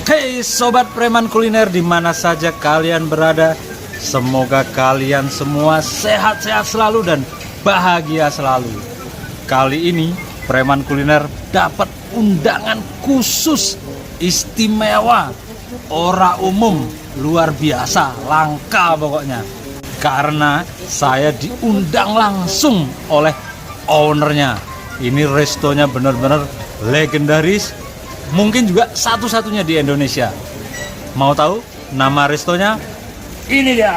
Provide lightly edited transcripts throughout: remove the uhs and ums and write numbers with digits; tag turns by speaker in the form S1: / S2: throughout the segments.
S1: Hey sobat preman kuliner di mana saja kalian berada, semoga kalian semua sehat-sehat selalu dan bahagia selalu. Kali ini preman kuliner dapat undangan khusus istimewa, ora umum, luar biasa, langka pokoknya. Karena saya diundang langsung oleh ownernya. Ini restonya benar-benar legendaris, mungkin juga satu-satunya di Indonesia. Mau tahu nama restonya? Ini dia.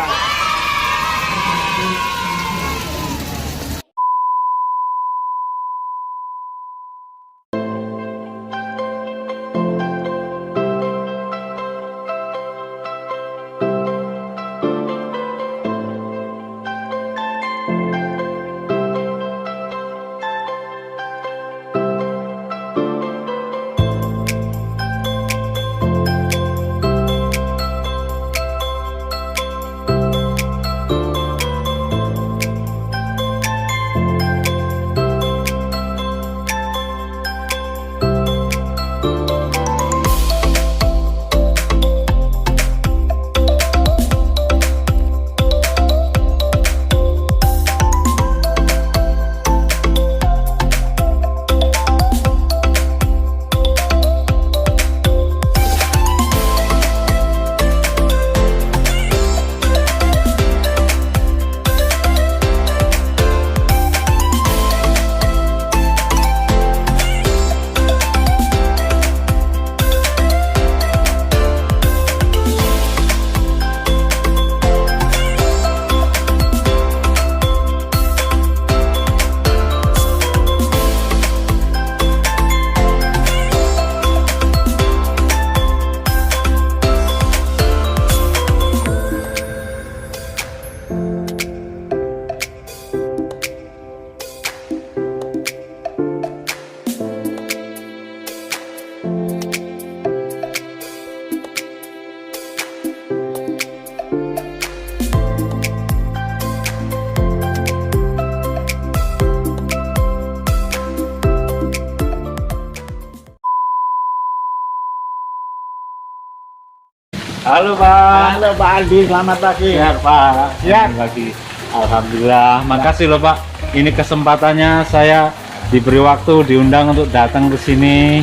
S1: Halo Pak.
S2: Halo Pak Aldi, selamat pagi.
S1: Sehat Pak.
S2: Sehat.
S1: Pagi. Alhamdulillah. Makasih loh Pak. Ini kesempatannya saya diberi waktu, diundang untuk datang ke sini.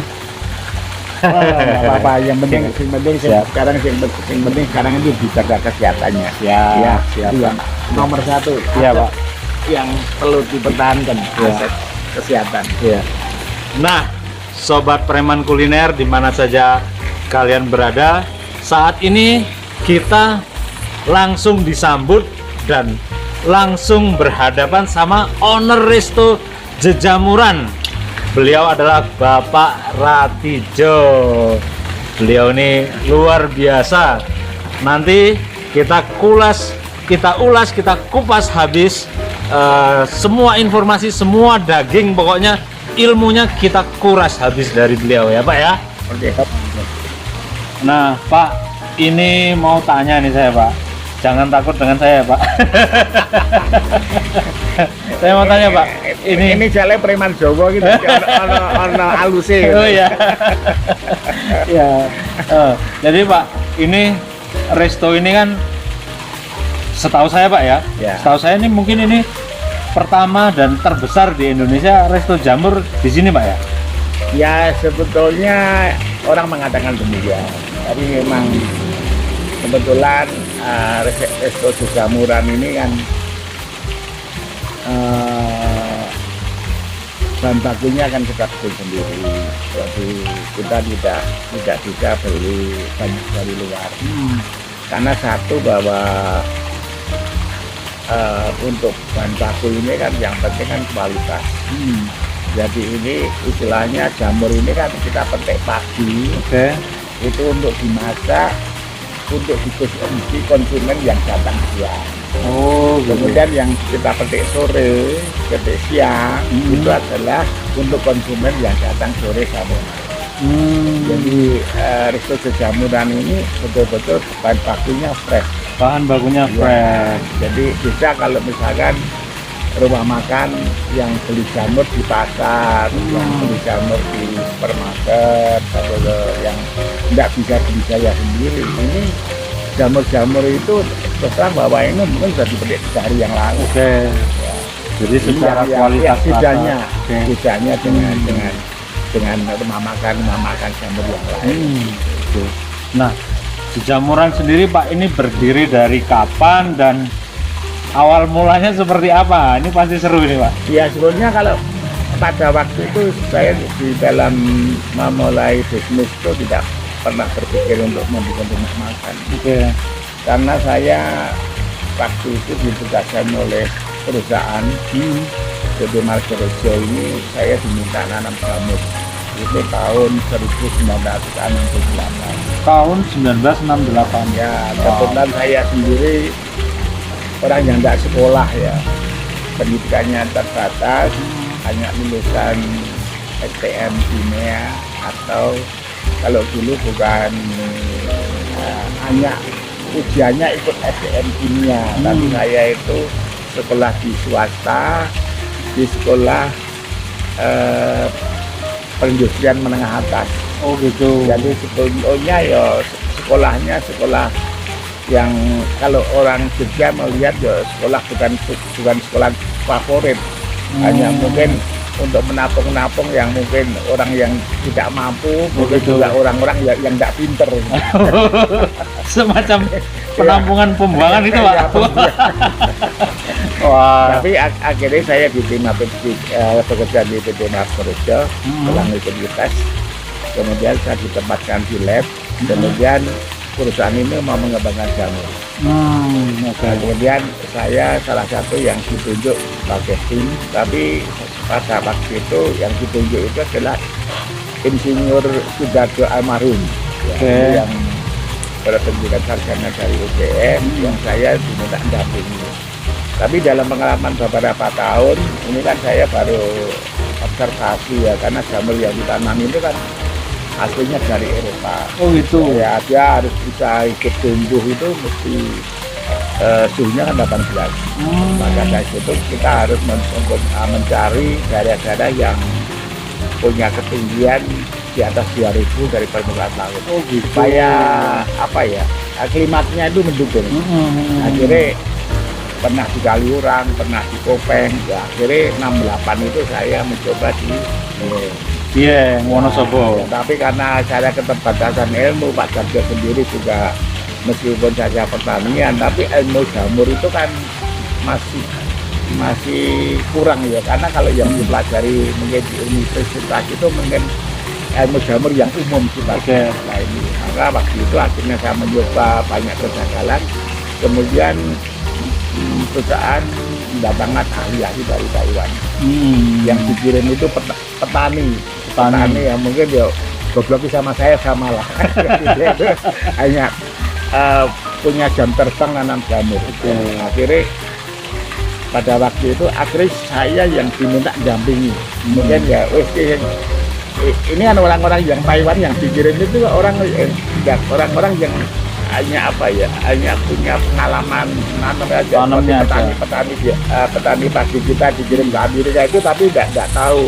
S2: Nggak apa-apa, yang penting sekarang sekarang itu dijaga kesehatannya.
S1: Ya, siap.
S2: Itu yang nomor satu.
S1: Iya
S2: aset
S1: Pak.
S2: Yang perlu dipertahankan,
S1: Ya.
S2: aset kesehatan.
S1: Iya. Nah, sobat preman kuliner di mana saja kalian berada, saat ini kita langsung disambut dan langsung berhadapan sama owner resto Jejamuran. Beliau adalah Bapak Ratijo. Beliau ini luar biasa. Nanti kita ulas, kita kupas habis semua informasi, semua daging, pokoknya ilmunya kita kuras habis dari beliau ya Pak ya.
S2: Oke.
S1: Nah Pak, ini mau tanya nih saya Pak. Jangan takut dengan saya Pak. Saya mau tanya Pak.
S2: Ini jalan preman Jawa gitu. Ono aluse.
S1: Oh ya. Ya. Jadi Pak, ini resto ini kan setahu saya Pak ya.
S2: Ya.
S1: Setahu saya ini mungkin ini pertama dan terbesar di Indonesia resto jamur di sini Pak ya.
S2: Ya sebetulnya orang mengatakan demikian. Tapi memang kebetulan resto Jejamuran ini kan bahan bakunya kan kita bikin sendiri. Jadi kita tidak bisa beli banyak dari luar. Karena satu bahwa untuk bahan baku ini kan yang penting kan kualitas. Jadi ini istilahnya jamur ini kan kita petik pagi.
S1: Oke.
S2: Itu untuk dimasak untuk dikonsumsi konsumen yang datang siang.
S1: Oh,
S2: Kemudian yang kita petik sore, petik siang itu adalah untuk konsumen yang datang sore sama malam. Jadi resto Jejamuran ini betul-betul bahan bakunya fresh.
S1: bahan bakunya fresh.
S2: Jadi bisa kalau misalkan rumah makan yang beli jamur di pasar, yang beli jamur di supermarket, atau yang tidak bisa beli saya sendiri. Ini jamur-jamur itu terus terang bahwa ini mungkin sudah dipetik dari yang lalu.
S1: Oke.
S2: Ya.
S1: Jadi secara kualitas
S2: bedanya,
S1: rasa.
S2: bedanya dengan rumah makan jamur yang lain.
S1: Oke. Nah, Sejamuran sendiri Pak ini berdiri dari kapan dan awal mulanya seperti apa? Ini pasti seru ini Pak.
S2: Ya sebetulnya kalau pada waktu itu saya di dalam memulai bisnis itu tidak pernah berpikir untuk membuat rumah makan.
S1: Oke.
S2: Karena saya waktu itu ditugaskan oleh perusahaan PT Margarejo ini, saya diminta nanam jamur. Itu tahun 1968.
S1: Tahun 1968.
S2: Ya, kebetulan saya sendiri orang yang tidak sekolah ya, pendidikannya terbatas, hanya lulusan STM kimia atau kalau dulu bukan hanya ujiannya ikut STM kimia, tapi saya itu sekolah di swasta, di sekolah perindustrian menengah atas.
S1: Oh gitu.
S2: Jadi sebetulnya ya sekolahnya sekolah yang kalau orang Jogja melihat ya sekolah bukan sekolah favorit, hanya mungkin untuk menampung yang mungkin orang yang tidak mampu, mungkin juga orang-orang yang tidak pinter.
S1: Semacam penampungan pembuangan itu Pak. Wah.
S2: Tapi akhirnya saya diterima bekerja di PT Margarejo, setelah mengikuti tes. Kemudian saya ditempatkan di lab, kemudian perusahaan ini mau mengembangkan jamur. Kemudian saya salah satu yang ditunjuk sebagai tim, tapi pada waktu itu yang ditunjuk itu adalah Insinyur Sudarjo almarhum, yang berpendidikan sarjana dari UGM, yang saya diminta mendampingi. Tapi dalam pengalaman beberapa tahun ini kan saya baru observasi ya, karena jamur yang ditanam itu kan aslinya dari Eropa.
S1: Oh gitu.
S2: Ya, dia harus bisa ikut tumbuh itu mesti suhunya kan 18. Maka dari situ kita harus mencari daerah-daerah yang punya ketinggian di atas 2000 dari permukaan laut.
S1: Oh gitu.
S2: Supaya apa ya, klimatnya itu mendukung. Akhirnya pernah di Kaliurang, pernah di Kopeng, ya akhirnya 68 itu saya mencoba di
S1: Wonosobo.
S2: Tapi karena saya keterbatasan ilmu, Pak Darjo sendiri juga meskipun saja pertanian, tapi ilmu jamur itu kan masih kurang ya, karena kalau yang dipelajari mungkin di universitas itu mungkin ilmu jamur yang umum sifatnya. Nah ini, maka waktu itu akhirnya saya mencoba banyak kegagalan, kemudian perusahaan mendatangkan ahli-ahli dari Taiwan. Yang dikirim itu petani yang mungkin ya goblok sama saya sama lah. Hanya punya jam terbang nanam jamur. Akhirnya pada waktu itu saya yang diminta dampingi. Mungkin ya ini kan orang-orang yang Taiwan yang dikirim itu orang-orang yang hanya punya pengalaman petani padi kita dikirim ke Amerika itu, tapi tidak tahu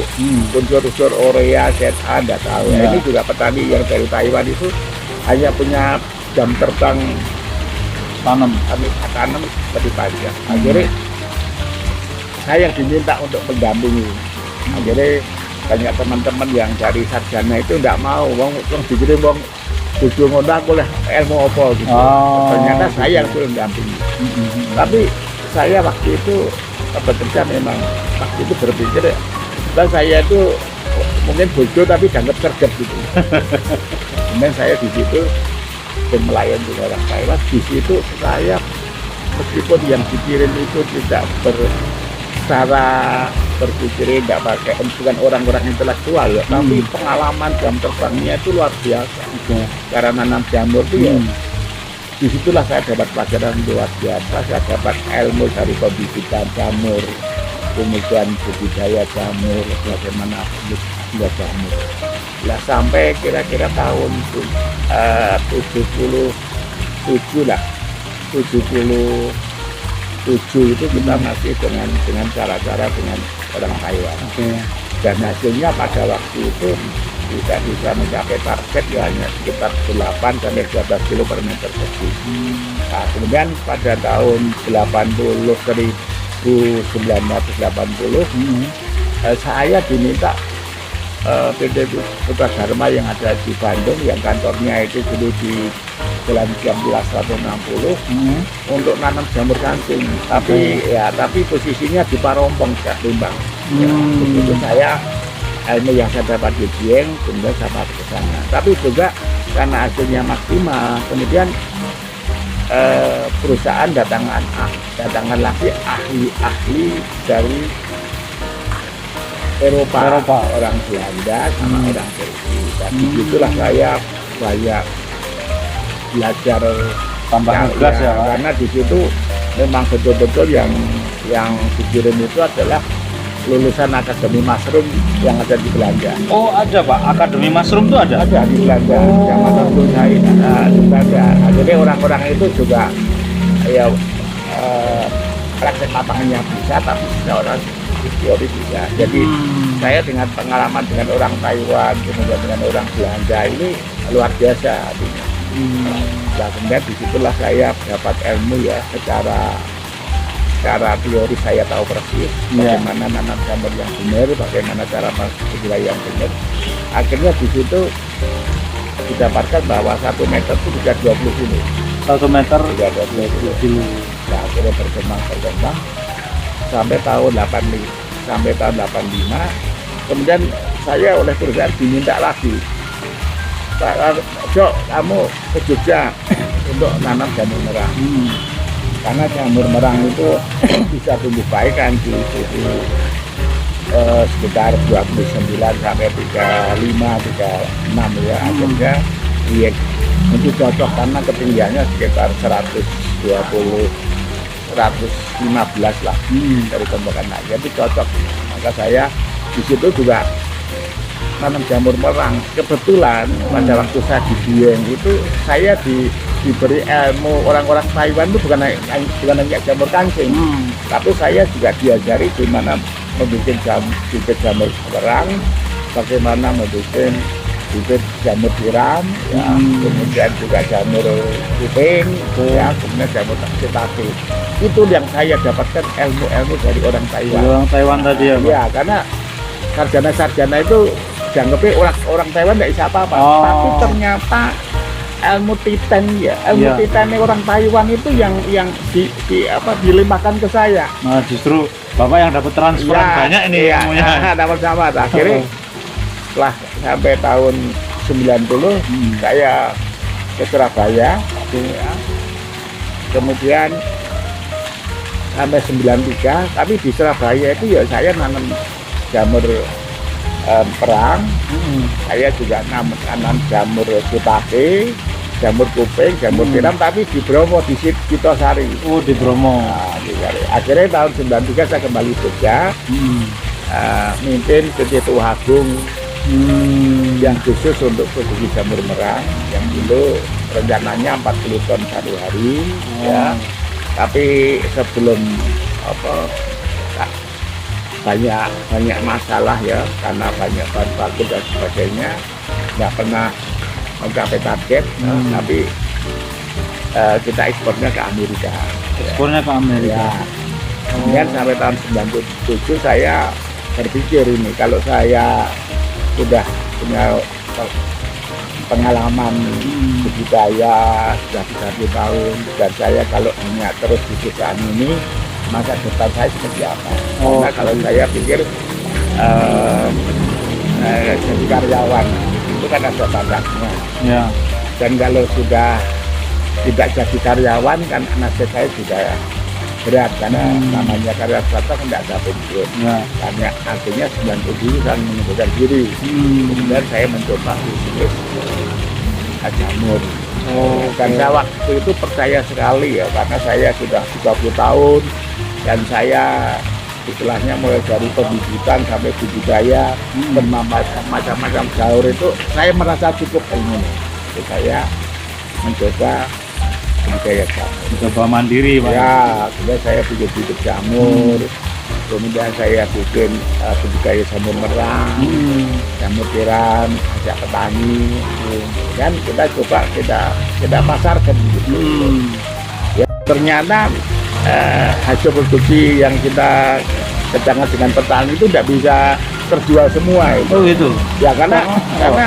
S2: unsur-unsur urea, ZA, tidak tahu. Ini juga petani yang dari Taiwan itu hanya punya jam terbang tanam seperti padi. Akhirnya saya yang diminta untuk mendampingi. Akhirnya banyak teman-teman yang dari sarjana itu tidak mau, dikirim tujuh ngono aku lah ilmu apa gitu. Ternyata saya yang suruh dampingi. Tapi saya waktu itu bekerja memang waktu itu berpikir dan saya itu mungkin bodoh tapi dianggap cerdas gitu. Kemudian saya di situ melayani juga orang Taiwan. Di situ saya meskipun yang dikirim itu tidak secara berpikir tidak pakai bukan orang-orang intelektual ya, tapi pengalaman jam terbangnya itu luar biasa. Karena nanam jamur itu ya, disitulah saya dapat pelajaran luar biasa. Saya dapat ilmu dari pembibitan jamur, kemudian budidaya jamur, bagaimana buat jamur. Lah sampai kira-kira tahun 77 lah, 2007 itu kita masih dengan cara-cara dengan orang Taiwan. Dan hasilnya pada waktu itu kita bisa mencapai target ya hanya sekitar 8 sampai 12 kilo per meter persegi. Nah, kemudian pada tahun 1980 saya diminta PT Putra Dharma yang ada di Bandung, yang kantornya itu dulu di Jalan Ciampelas 160 untuk nanam jamur kancing. Tapi posisinya di Parompong, Kalimbang. Itu saya ilmu yang saya dapat di Dieng, kemudian saya pakai ke sana. Tapi juga karena hasilnya maksimal, kemudian perusahaan datangkan lagi ahli-ahli dari Eropa, orang Belanda sama orang Turki. Dan disitulah saya banyak belajar
S1: tambah gas ya, Pak.
S2: Karena di situ memang betul-betul yang dikirim itu adalah lulusan Akademi Mushroom yang ada di Belanda.
S1: Oh, ada Pak, Akademi Mushroom itu ada?
S2: Ada di Belanda, zaman waktu saya di Belanda. Jadi orang-orang itu juga ya praktek lapangannya bisa, tapi seorang teori bisa. Jadi saya dengan pengalaman dengan orang Taiwan, kemudian dengan orang Belanda ini luar biasa artinya. Nah, kemudian disitulah saya dapat ilmu ya, secara teori saya tahu persis bagaimana nanam jamur yang benar, bagaimana cara masuk wilayah yang benar. Akhirnya di situ didapatkan bahwa 1 meter itu bisa 20 kilo.
S1: 1 meter
S2: Sudah 20 kilo. Nah, akhirnya berkembang sampai tahun 85. Kemudian saya oleh perusahaan diminta lagi, Jok, kamu ke Jogja untuk nanam jamur merang. Karena jamur merang itu bisa tumbuh baik kan di sekitar 29 sampai 35, 36 ya. Akhirnya itu cocok karena ketinggiannya sekitar 115 lah dari tembakan naik, jadi cocok. Maka saya di situ juga nanam jamur merang. Kebetulan pada waktu saya di Dieng itu saya diberi ilmu orang-orang Taiwan itu bukan hanya jamur kancing, tapi saya juga diajari gimana membuat jamur merang, bagaimana membuat bibit jamur tiram, ya, kemudian juga jamur kuping, ya, kemudian jamur shiitake. Itu yang saya dapatkan ilmu-ilmu dari orang Taiwan.
S1: Orang Taiwan tadi ya, Pak?
S2: Ya, karena sarjana-sarjana itu dianggapnya orang Taiwan tidak bisa apa-apa. Tapi ternyata ilmu titan ya, titannya orang Taiwan itu yang dilimpahkan ke saya.
S1: Nah, justru Bapak yang dapat transferan banyak ini ilmunya.
S2: Dapat sama. Akhirnya setelah sampai tahun 90 saya ke Surabaya, ya. Kemudian sampai 93, tapi di Surabaya itu ya saya nanam jamur perang, saya juga nanam jamur shiitake, jamur kuping, jamur tiram, tapi di Bromo, di Sitosari. Oh, di Bromo. Nah, akhirnya tahun 93 saya kembali Jogja, mimpin PT Tuhagung yang khusus untuk produksi jamur merang, yang dulu rencananya 40 ton satu hari, ya. Tapi sebelum banyak masalah ya, karena banyak bahan baku dan sebagainya, nggak pernah mencapai target. Tapi kita ekspornya ke Amerika.
S1: Ekspornya ke Amerika.
S2: Ya. Kemudian sampai tahun 97 saya berpikir ini, kalau saya sudah punya pengalaman budidaya sudah 30 tahun, dan saya kalau hanya terus di perusahaan ini, masa depan saya seperti apa? Karena kalau saya pikir jadi karyawan itu kan ada batasnya. Ya. Dan kalau sudah tidak jadi karyawan kan nasib saya juga berat, karena namanya karya swasta kan tidak ada pensiun. Karena artinya 97 kan mengundurkan diri. Kemudian saya mencoba bisnis jamur. Dan saya waktu itu percaya sekali ya, karena saya sudah 30 tahun dan saya istilahnya mulai dari pembibitan sampai budidaya, macam-macam jamur itu saya merasa cukup ilmu. Jadi saya mencoba budidaya jamur.
S1: Coba mandiri Pak.
S2: Ya, kemudian saya bikin bibit jamur, kemudian saya bikin budidaya jamur merang, jamur tiram, ajak petani, dan kita coba kita pasarkan gitu. Ya, ternyata hasil produksi yang kita kerjakan dengan petani itu tidak bisa terjual semua itu.
S1: Oh gitu.
S2: Ya karena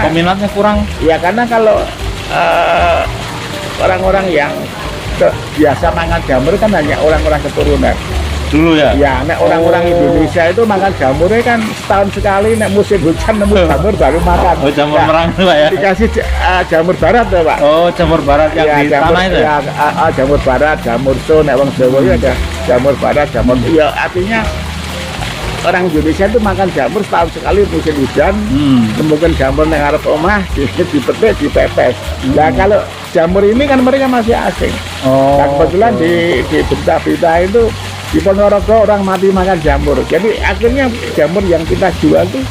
S1: peminatnya kurang.
S2: Ya karena kalau orang-orang yang biasa makan jamur kan hanya orang-orang keturunan.
S1: Dulu ya.
S2: Ya, nek orang-orang Indonesia itu makan jamurnya kan setahun sekali, nek musim hujan nemu jamur baru makan.
S1: Oh, jamur
S2: Ya,
S1: merang Pak ya.
S2: dikasih jamur barat ya Pak.
S1: Oh, jamur barat yang
S2: Ya,
S1: di tanah itu.
S2: ya, jamur barat, jamur so, nek wong Jawa itu ada jamur barat, jamur. Ya artinya orang Indonesia itu makan jamur setahun sekali musim hujan, temukan jamur yang ngarep omah, dipetik, dipepes. Nah kalau jamur ini kan mereka masih asing.
S1: Oh.
S2: Nah, kebetulan di berita-berita itu di Ponorogo orang mati makan jamur. Jadi akhirnya jamur yang kita jual itu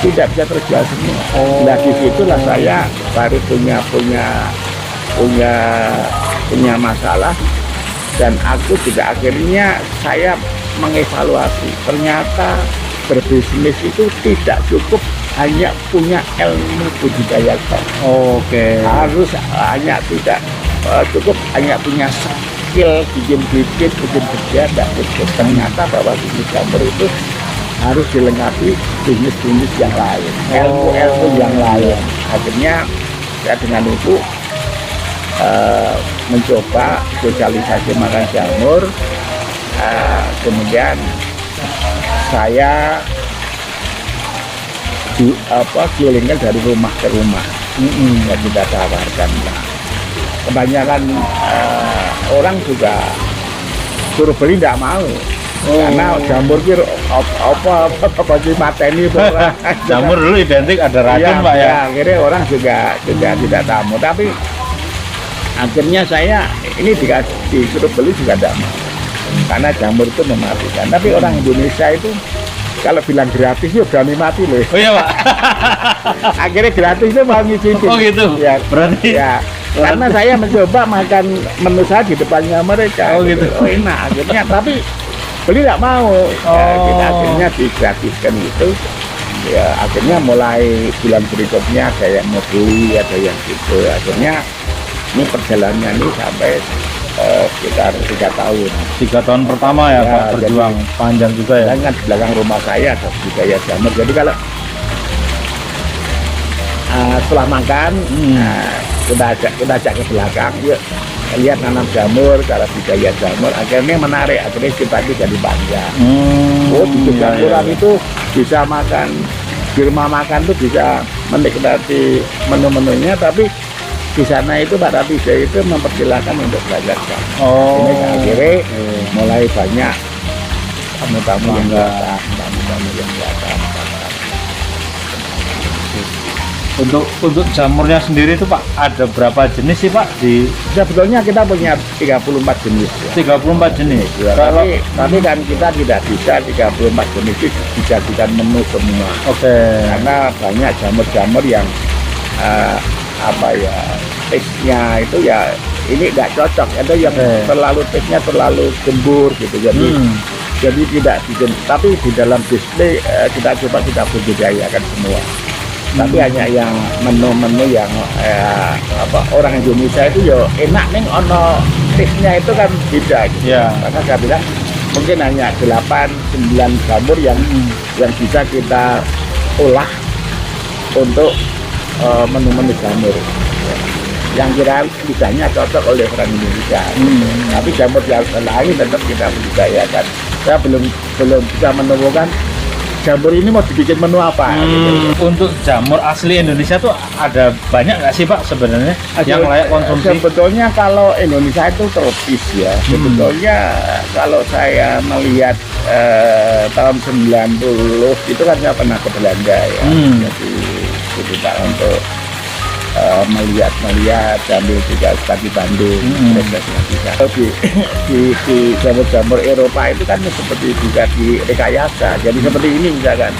S2: tidak bisa terjual semua.
S1: Oh.
S2: Nah di situlah saya baru punya masalah, dan aku juga akhirnya saya mengevaluasi, ternyata berbisnis itu tidak cukup hanya punya ilmu budidaya jamur.
S1: Oke.
S2: Harus hanya tidak cukup hanya punya skill bikin bibit, bikin kerja, tidak cukup. Ternyata bahwa bisnis jamur itu harus dilengkapi bisnis-bisnis yang lain, ilmu-ilmu yang lain. Akhirnya saya dengan itu mencoba sosialisasi makan jamur. Kemudian saya kelilingkan dari rumah ke rumah, ya kita tawarkan. Nah, kebanyakan orang juga suruh beli tidak mau, karena jamur itu apa sih mateni.
S1: Jamur dulu identik ada racun Pak ya.
S2: Akhirnya orang juga tidak tahu, tapi akhirnya saya ini disuruh beli juga tidak mau, karena jamur itu mematikan. Tapi orang Indonesia itu kalau bilang gratis ya berani mati loh.
S1: Oh iya Pak.
S2: Akhirnya gratis itu mau ngicipin.
S1: Oh gitu.
S2: Ya,
S1: Berarti.
S2: ya. Karena saya mencoba makan menu saya di depannya mereka.
S1: Oh gitu.
S2: Oh enak akhirnya, tapi beli nggak mau. Ya, kita akhirnya digratiskan gitu. Ya akhirnya mulai bulan berikutnya ada yang mau beli, ada yang gitu. Akhirnya ini perjalanannya ini sampai sekitar 3 tahun.
S1: 3 tahun pertama ya,
S2: Ya,
S1: Pak, berjuang panjang juga ya.
S2: Dan di belakang rumah saya ada budidaya jamur. Jadi kalau setelah makan, kita ajak ke belakang, yuk lihat nanam jamur, cara budidaya jamur. Akhirnya menarik, akhirnya kita jadi bangga. Oh, bikin jamuran itu bisa makan di rumah makan tuh, bisa menikmati menu-menunya, tapi di sana itu Pak Ratija itu mempersilahkan untuk belajar jamur.
S1: Oh.
S2: Ini akhirnya mulai banyak tamu-tamu yang datang,
S1: Untuk jamurnya sendiri itu Pak, ada berapa jenis sih Pak?
S2: Sebetulnya kita punya 34 jenis. Ya.
S1: 34 jenis.
S2: Ya, tapi kan kita tidak bisa 34 jenis itu dijadikan menu semua.
S1: Oke.
S2: Karena banyak jamur-jamur yang taste-nya itu ya ini nggak cocok, ada yang terlalu taste-nya terlalu gembur gitu. Jadi tidak bikin, tapi di dalam display kita coba kita budidayakan semua. Tapi hanya yang menu-menu yang orang Indonesia itu ya enak nih, ono taste-nya itu kan beda gitu.
S1: Ya.
S2: Maka saya bilang mungkin hanya 8-9 jamur yang bisa kita olah untuk menu-menu jamur yang kira bisanya cocok oleh orang Indonesia. Tapi jamur yang lain tetap kita budidayakan. Saya belum bisa menemukan jamur ini mau dibikin menu apa. Gitu.
S1: Untuk jamur asli Indonesia tuh ada banyak nggak sih Pak sebenarnya yang layak konsumsi?
S2: Sebetulnya kalau Indonesia itu tropis ya. Sebetulnya kalau saya melihat tahun 90 itu kan saya pernah ke Belanda ya. Jadi kita untuk melihat sambil juga di Bandung prosesnya juga. Di jamur-jamur Eropa itu kan seperti juga di rekayasa. Jadi seperti ini misalkan.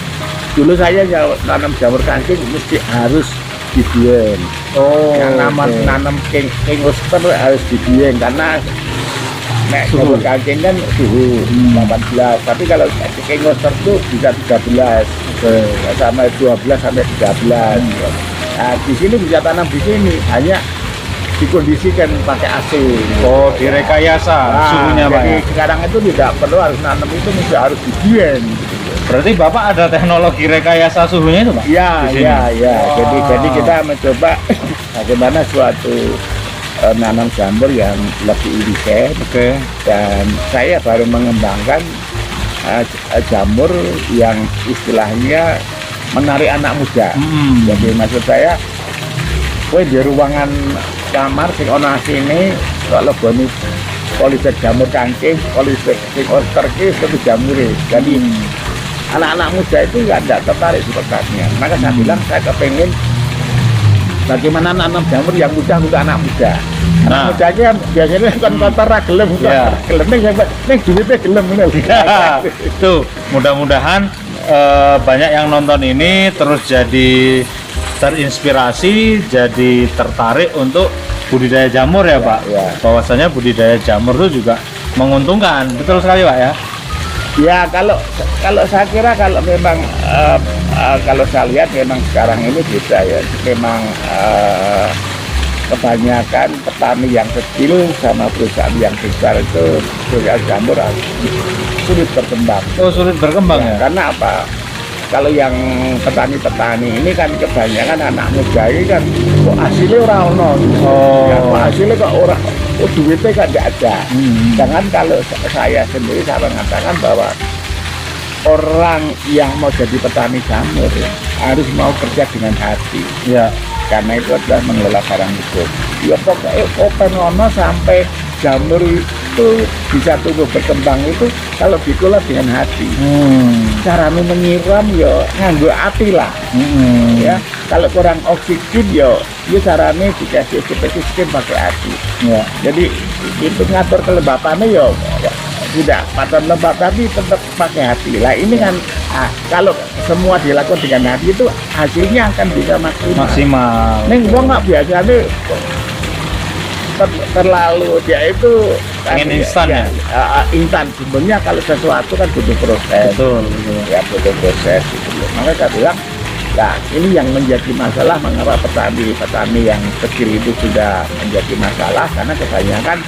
S2: Dulu saya nanam jamur kancing mesti harus dibuang.
S1: Oh.
S2: Yang nanam king oyster harus dibuang karena nek
S1: Suhu.
S2: jamur kancing kan suhu 18. Tapi kalau king oyster itu bisa 13. Sampai 12 sampai 13. Nah, di sini bisa tanam di sini, hanya dikondisikan pakai AC.
S1: Oh, direkayasa suhunya Pak.
S2: Jadi
S1: Ya?
S2: sekarang itu tidak perlu harus nanam itu, mesti harus dibuang.
S1: Berarti Bapak ada teknologi rekayasa suhunya itu Pak?
S2: Ya,
S1: Di sini?
S2: ya, ya.
S1: Wah.
S2: Jadi kita mencoba bagaimana suatu nanam jamur yang lebih efisien.
S1: Oke.
S2: Dan saya baru mengembangkan jamur yang istilahnya menarik anak muda. Jadi maksud saya, kowe di ruangan kamar sing ana sini kalau boni polybag jamur kancing, polybag sing oyster ki itu jamure. Jadi anak-anak muda itu nggak tertarik sepertinya. Maka saya bilang saya kepengen bagaimana nanam jamur yang mudah untuk anak muda. Anak
S1: Nah.
S2: muda kan biasanya kan kotor ra gelem,
S1: Iya.
S2: gelem ning duwite gelem ngono.
S1: Ya, tuh mudah-mudahan banyak yang nonton ini terus jadi terinspirasi, jadi tertarik untuk budidaya jamur ya Pak.
S2: ya.
S1: Bahwasanya budidaya jamur itu juga menguntungkan, betul sekali Pak ya.
S2: Ya kalau saya kira kalau memang kalau saya lihat memang sekarang ini beda ya. Memang kebanyakan petani yang kecil sama perusahaan yang besar itu perusahaan jamur sulit berkembang.
S1: Oh, sulit berkembang ya.
S2: Karena apa? Kalau yang petani-petani ini kan kebanyakan anak muda ini kan kok hasilnya orang ono.
S1: Oh.
S2: Ya, kok hasilnya kok orang duitnya kan tidak ada. Jangan kalau saya sendiri saya mengatakan bahwa orang yang mau jadi petani jamur harus mau kerja dengan hati.
S1: Ya.
S2: Karena itu adalah mengelola barang hidup. Ya pokoknya open ono sampai jamur itu bisa tumbuh berkembang itu kalau dikelola dengan hati. Caranya menyiram ya nganggo hati lah. Ya kalau kurang oksigen ya caranya dikasih oksigen pakai hati.
S1: Ya.
S2: Jadi itu ngatur kelembapannya ya tidak paton lembab tapi tetap pakai hati lah. Ini kan kalau semua dilakukan dengan hati itu hasilnya akan bisa maksimal. Neng wong nggak biasanya terlalu dia itu
S1: pengen instan ya?
S2: Instan. Sebenarnya kalau sesuatu kan butuh proses.
S1: Betul.
S2: Ya butuh proses gitu loh. Makanya saya bilang, nah ini yang menjadi masalah mengapa petani yang kecil itu sudah menjadi masalah karena kebanyakan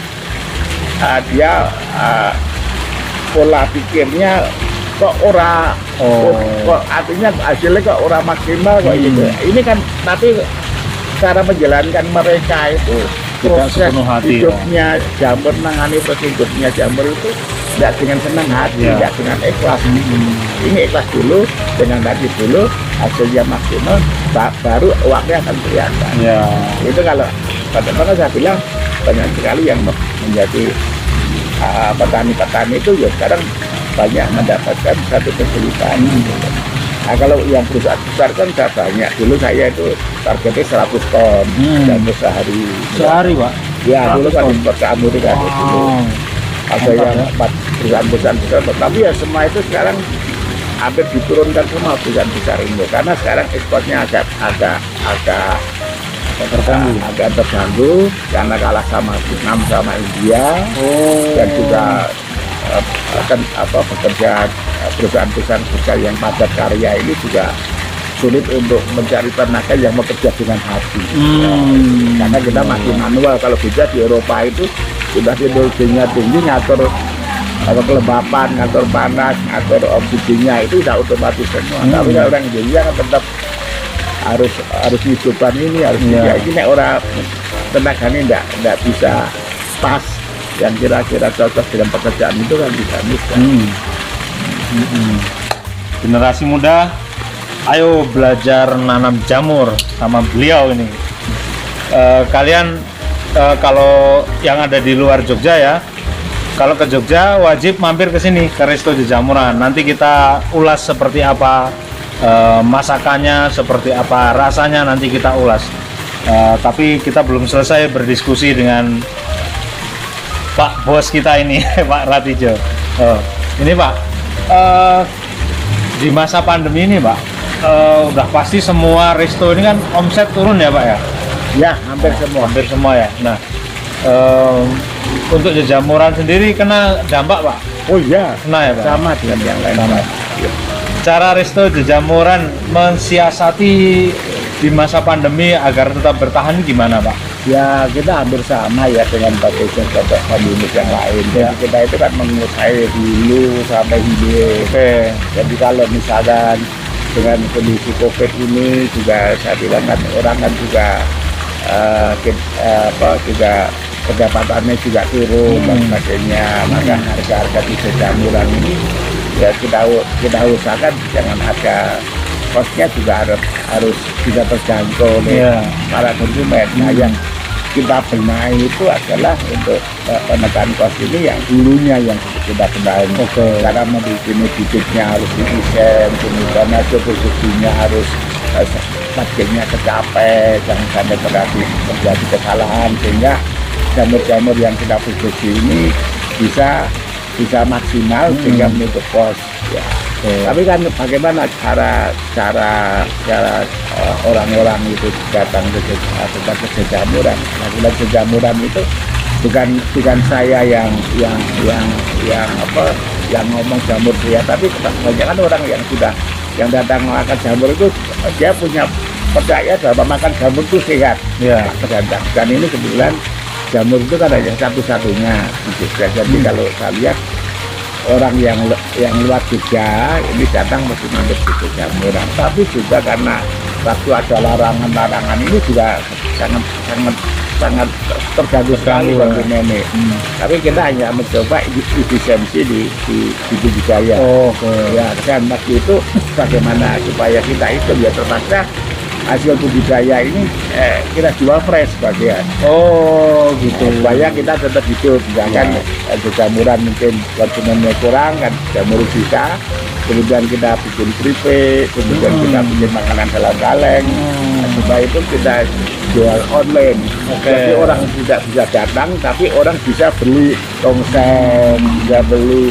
S2: dia pola pikirnya kok kok artinya hasilnya kok ora maksimal kok gitu. Ini kan tapi cara menjalankan mereka itu
S1: tidak
S2: proses
S1: sepenuh hati,
S2: hidupnya jamur, nangani proses hidupnya jamur itu tidak dengan senang hati,
S1: Ya.
S2: tidak dengan ikhlas. Ini ikhlas dulu, dengan hati dulu, hasilnya maksimal, baru uangnya akan kelihatan.
S1: Ya.
S2: Itu kalau pada saya bilang banyak sekali yang menjadi petani-petani itu ya sekarang banyak mendapatkan satu kesulitan. Nah kalau yang perusahaan besar kan saya banyak. Dulu saya itu targetnya 100 ton dan sehari.
S1: Sehari Pak?
S2: Ya dulu
S1: 100
S2: kan
S1: ton.
S2: seperti Amerika dulu. Ada
S1: Mantap,
S2: yang
S1: ya.
S2: 4 perusahaan besar, tapi ya semua itu sekarang hampir diturunkan semua perusahaan besar ini karena sekarang ekspornya agak terganggu karena kalah sama Vietnam sama India dan juga bekerja perusahaan-perusahaan besar yang padat karya ini juga sulit untuk mencari tenaga yang bekerja dengan hati. Karena kita masih manual. Kalau bisa di Eropa itu sudah teknologinya tinggi, ngatur kelembapan, ngatur panas, ngatur oksigennya itu sudah otomatis semua. Tapi kalau orang Indonesia kan tetap harus hidupkan ini, harus ini orang tenaganya tidak bisa pas yang kira-kira cocok dengan pekerjaan itu kan bisa misal.
S1: Generasi muda, ayo belajar nanam jamur sama beliau ini. Kalian kalau yang ada di luar Jogja ya, kalau ke Jogja wajib mampir ke sini ke Resto Jejamuran. Nanti kita ulas seperti apa masakannya, seperti apa rasanya, nanti kita ulas. Tapi kita belum selesai berdiskusi dengan Pak bos kita ini, Pak Ratijo. Ini Pak, di masa pandemi ini Pak, udah pasti semua resto ini kan omset turun ya Pak ya?
S2: Ya, hampir semua.
S1: Hampir semua ya. Nah, untuk jajamuran sendiri kena dampak Pak?
S2: Oh iya,
S1: Kena ya Pak?
S2: sama dengan yang lain.
S1: Sama.
S2: Ya.
S1: Cara resto jajamuran mensiasati di masa pandemi agar tetap bertahan gimana Pak?
S2: Ya, kita hampir sama ya dengan contoh pandemi yang lain.
S1: Ya.
S2: Jadi kita itu kan mengusahakan hulu sampai hilir.
S1: Oke.
S2: Jadi kalau misalkan dengan kondisi COVID ini juga saya bilang kan orang kan juga juga pendapatannya juga turun dan sebagainya. Maka harga-harga di jajamuran ini ya kita usahakan jangan harga kosnya juga harus bisa terjangkau oleh para konsumen. Nah, yang kita benahi itu adalah untuk penekan kos ini yang dulunya yang kita benahi. Karena membuat bibitnya harus didesain, kemudian produksinya harus targetnya kecapai, jangan sampai terjadi kesalahan sehingga jamur-jamur yang kita produksi ini bisa maksimal sehingga menutup kos. Ya. Tapi kan bagaimana cara orang-orang itu datang ke jajamuran. Nah, jajamuran itu bukan saya yang ngomong jamur dia, tapi kebanyakan orang yang datang makan jamur itu dia punya percaya bahwa makan jamur itu sehat.
S1: Ya.
S2: Dan ini kebetulan jamur itu kan hanya satu-satunya di Jogja. Jadi kalau saya lihat orang yang luar Jogja ini datang mesti mampir di jamuran. Tapi juga karena waktu ada larangan ini juga sangat terganggu sekali bagi nenek. Tapi kita hanya mencoba efisiensi di budidaya. Ya kan waktu itu bagaimana supaya kita itu ya terpaksa hasil budidaya ini kita jual fresh bagian.
S1: Gitu.
S2: Supaya kita tetap hidup. Misalkan jamuran mungkin konsumennya kurang kan jamur bisa. Kemudian kita bikin keripik, kemudian kita bikin makanan dalam kaleng. Supaya itu kita jual online. Jadi orang tidak bisa datang, tapi orang bisa beli tongseng, bisa beli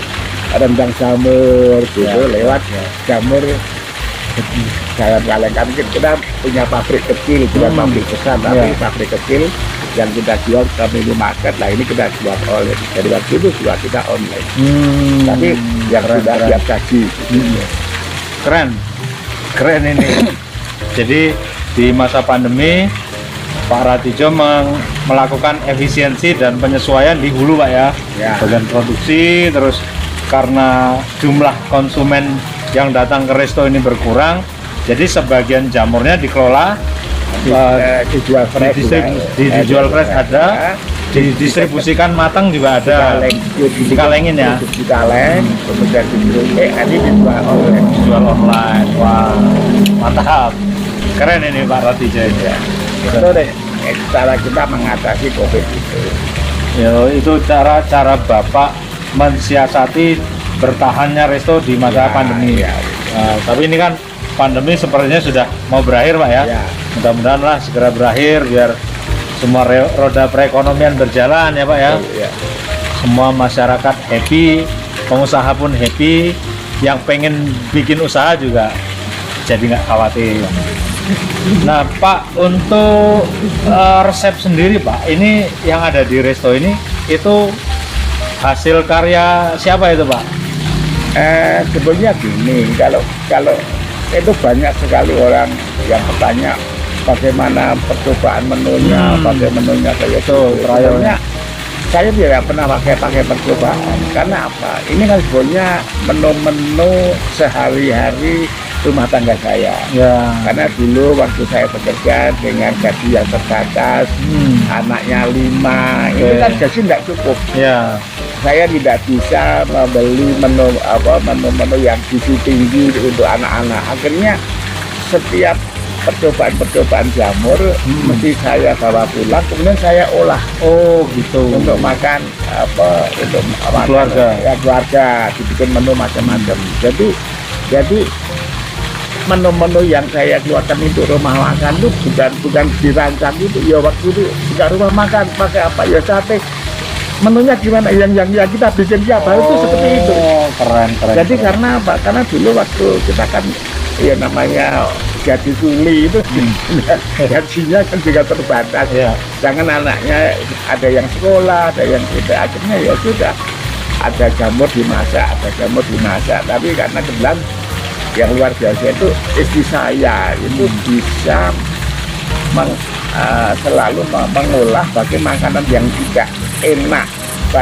S2: rendang jamur, gitu lewat jamur. Dalam kaleng kan kita punya pabrik kecil, bukan pabrik besar, tapi pabrik kecil yang kita jual ke minimarket. Nah ini kita jual online. Jadi waktu itu juga kita online. Tapi yang sudah siap saji.
S1: Keren ini. Jadi di masa pandemi Pak Ratijo melakukan efisiensi dan penyesuaian di hulu Pak ya. Bagian produksi, terus karena jumlah konsumen yang datang ke resto ini berkurang, jadi sebagian jamurnya dikelola
S2: dijual fresh,
S1: dijual fresh ada, didistribusikan matang juga ada, dikalengin ya,
S2: dikaleng, kemudian ini dijual online.
S1: Wah, mantap, keren ini Pak Ratijo ya.
S2: Itu deh cara kita mengatasi COVID itu.
S1: Itu cara Bapak mensiasati bertahannya resto di masa pandemi. Nah, tapi ini kan pandemi sepertinya sudah mau berakhir Pak ya. Mudah-mudahan lah segera berakhir biar semua roda perekonomian berjalan ya Pak ya. Semua masyarakat happy, pengusaha pun happy, yang pengen bikin usaha juga jadi nggak khawatir. Nah Pak, untuk resep sendiri Pak, ini yang ada di resto ini itu hasil karya siapa itu Pak?
S2: Sebenarnya gini, kalau itu banyak sekali orang yang bertanya bagaimana percobaan menunya, pakai menunya kayak itu. Sebenarnya saya tidak pernah pakai percobaan. Karena apa? Ini kan sebenarnya menu-menu sehari-hari rumah tangga saya. Karena dulu waktu saya bekerja dengan gaji yang terbatas, anaknya 5, itu kan gaji tidak cukup. Saya tidak bisa membeli menu yang gizi tinggi untuk anak-anak. Akhirnya setiap percobaan jamur mesti saya bawa pulang, kemudian saya olah.
S1: Gitu.
S2: Untuk makan untuk keluarga dibikin menu macam-macam. Jadi menu-menu yang saya keluarkan untuk rumah makan itu bukan dirancang itu. Ya waktu itu juga rumah makan pakai apa ya sate. Menunya gimana yang kita bikin tiap hari itu seperti itu.
S1: Keren.
S2: Jadi karena apa? Karena dulu waktu kita kan ya namanya jadi tuli itu gajinya kan juga terbatas. Jangan anaknya ada yang sekolah, ada yang tidak, akhirnya ya sudah ada jamur dimasak, tapi karena kebetulan yang luar biasa itu istri saya itu bisa selalu mengolah bagi makanan yang tidak enak,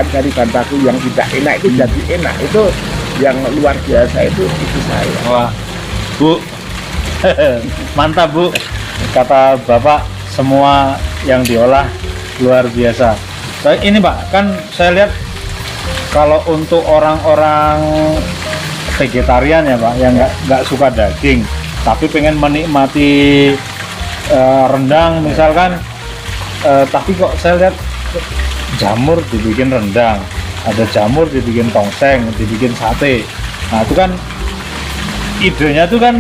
S2: dari bahan baku yang tidak enak itu jadi enak. Itu yang luar biasa itu istri saya.
S1: Wah, Bu, mantap Bu, kata Bapak semua yang diolah luar biasa. Ini Pak, kan saya lihat kalau untuk orang-orang vegetarian ya Pak, yang nggak suka daging, tapi pengen menikmati rendang misalkan, tapi kok saya lihat jamur dibikin rendang, ada jamur dibikin tongseng, dibikin sate. Nah itu kan idenya tuh kan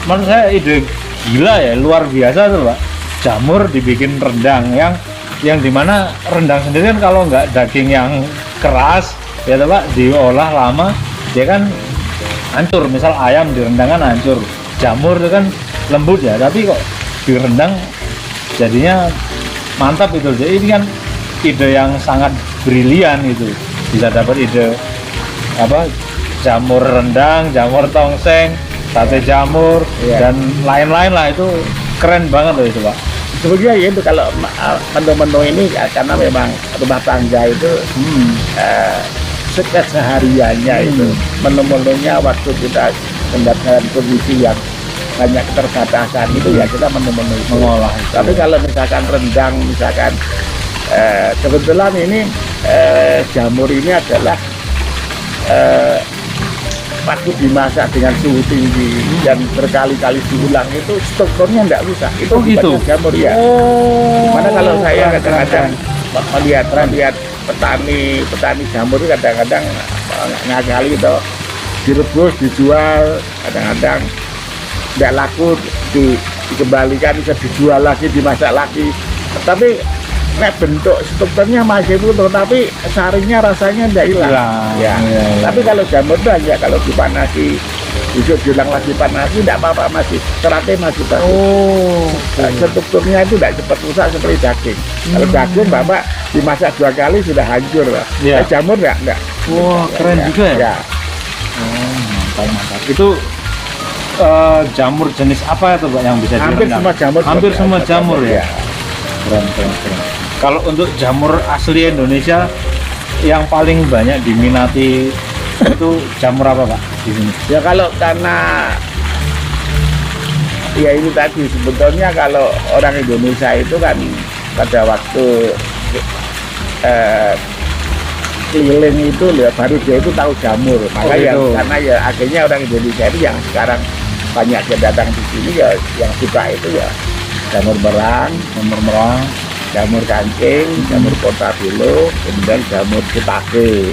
S1: menurut saya ide gila ya, luar biasa tuh Pak. Jamur dibikin rendang yang dimana rendang sendiri kan kalau nggak daging yang keras ya tuh Pak, diolah lama dia kan hancur. Misal ayam direndang kan hancur, jamur itu kan lembut ya, tapi kok direndang jadinya mantap itu. Jadi ini kan ide yang sangat brilian itu, bisa dapat ide apa, jamur rendang, jamur tongseng, sate jamur dan lain-lain lah. Itu keren banget loh itu Pak.
S2: Sebetulnya ya itu kalau menu-menu ini karena memang rumah tangga itu sehariannya itu menu-menunya waktu kita mendapatkan kondisi yang banyak keterbatasan itu ya kita menu-menu itu mengolah. Tapi kalau misalkan rendang, misalkan kebetulan ini jamur ini adalah waktu dimasak dengan suhu tinggi dan berkali-kali diulang itu strukturnya tidak rusak. Itu
S1: gitu
S2: jamur ya. Mana kalau saya kadang-kadang melihat petani jamur itu kadang-kadang ngakali itu direbus dijual, kadang-kadang tidak laku, dikembalikan bisa dijual lagi, dimasak lagi. Tapi bentuk strukturnya masih utuh, tapi sarinya rasanya tidak hilang. Tapi kalau jamur itu hanya kalau dipanasi, besok diulang lagi panasi, tidak apa-apa, masih seratnya masih bagus. Strukturnya itu tidak cepat rusak seperti daging. Kalau daging Bapak dimasak 2 kali sudah hancur lah. Jamur enggak.
S1: Wah, keren juga ya. Mantap. Itu jamur jenis apa itu Pak yang bisa direndam? Hampir semua jamur ya. Keren. Kalau untuk jamur asli Indonesia yang paling banyak diminati itu jamur apa Pak di sini?
S2: Ya kalau karena ya ini tadi sebetulnya kalau orang Indonesia itu kan pada waktu keliling itu baru dia itu tahu jamur. Maka karena ya akhirnya orang Indonesia itu yang sekarang banyak yang datang di sini ya yang suka itu ya jamur merang, jamur kancing, jamur portabilo, kemudian jamur shiitake.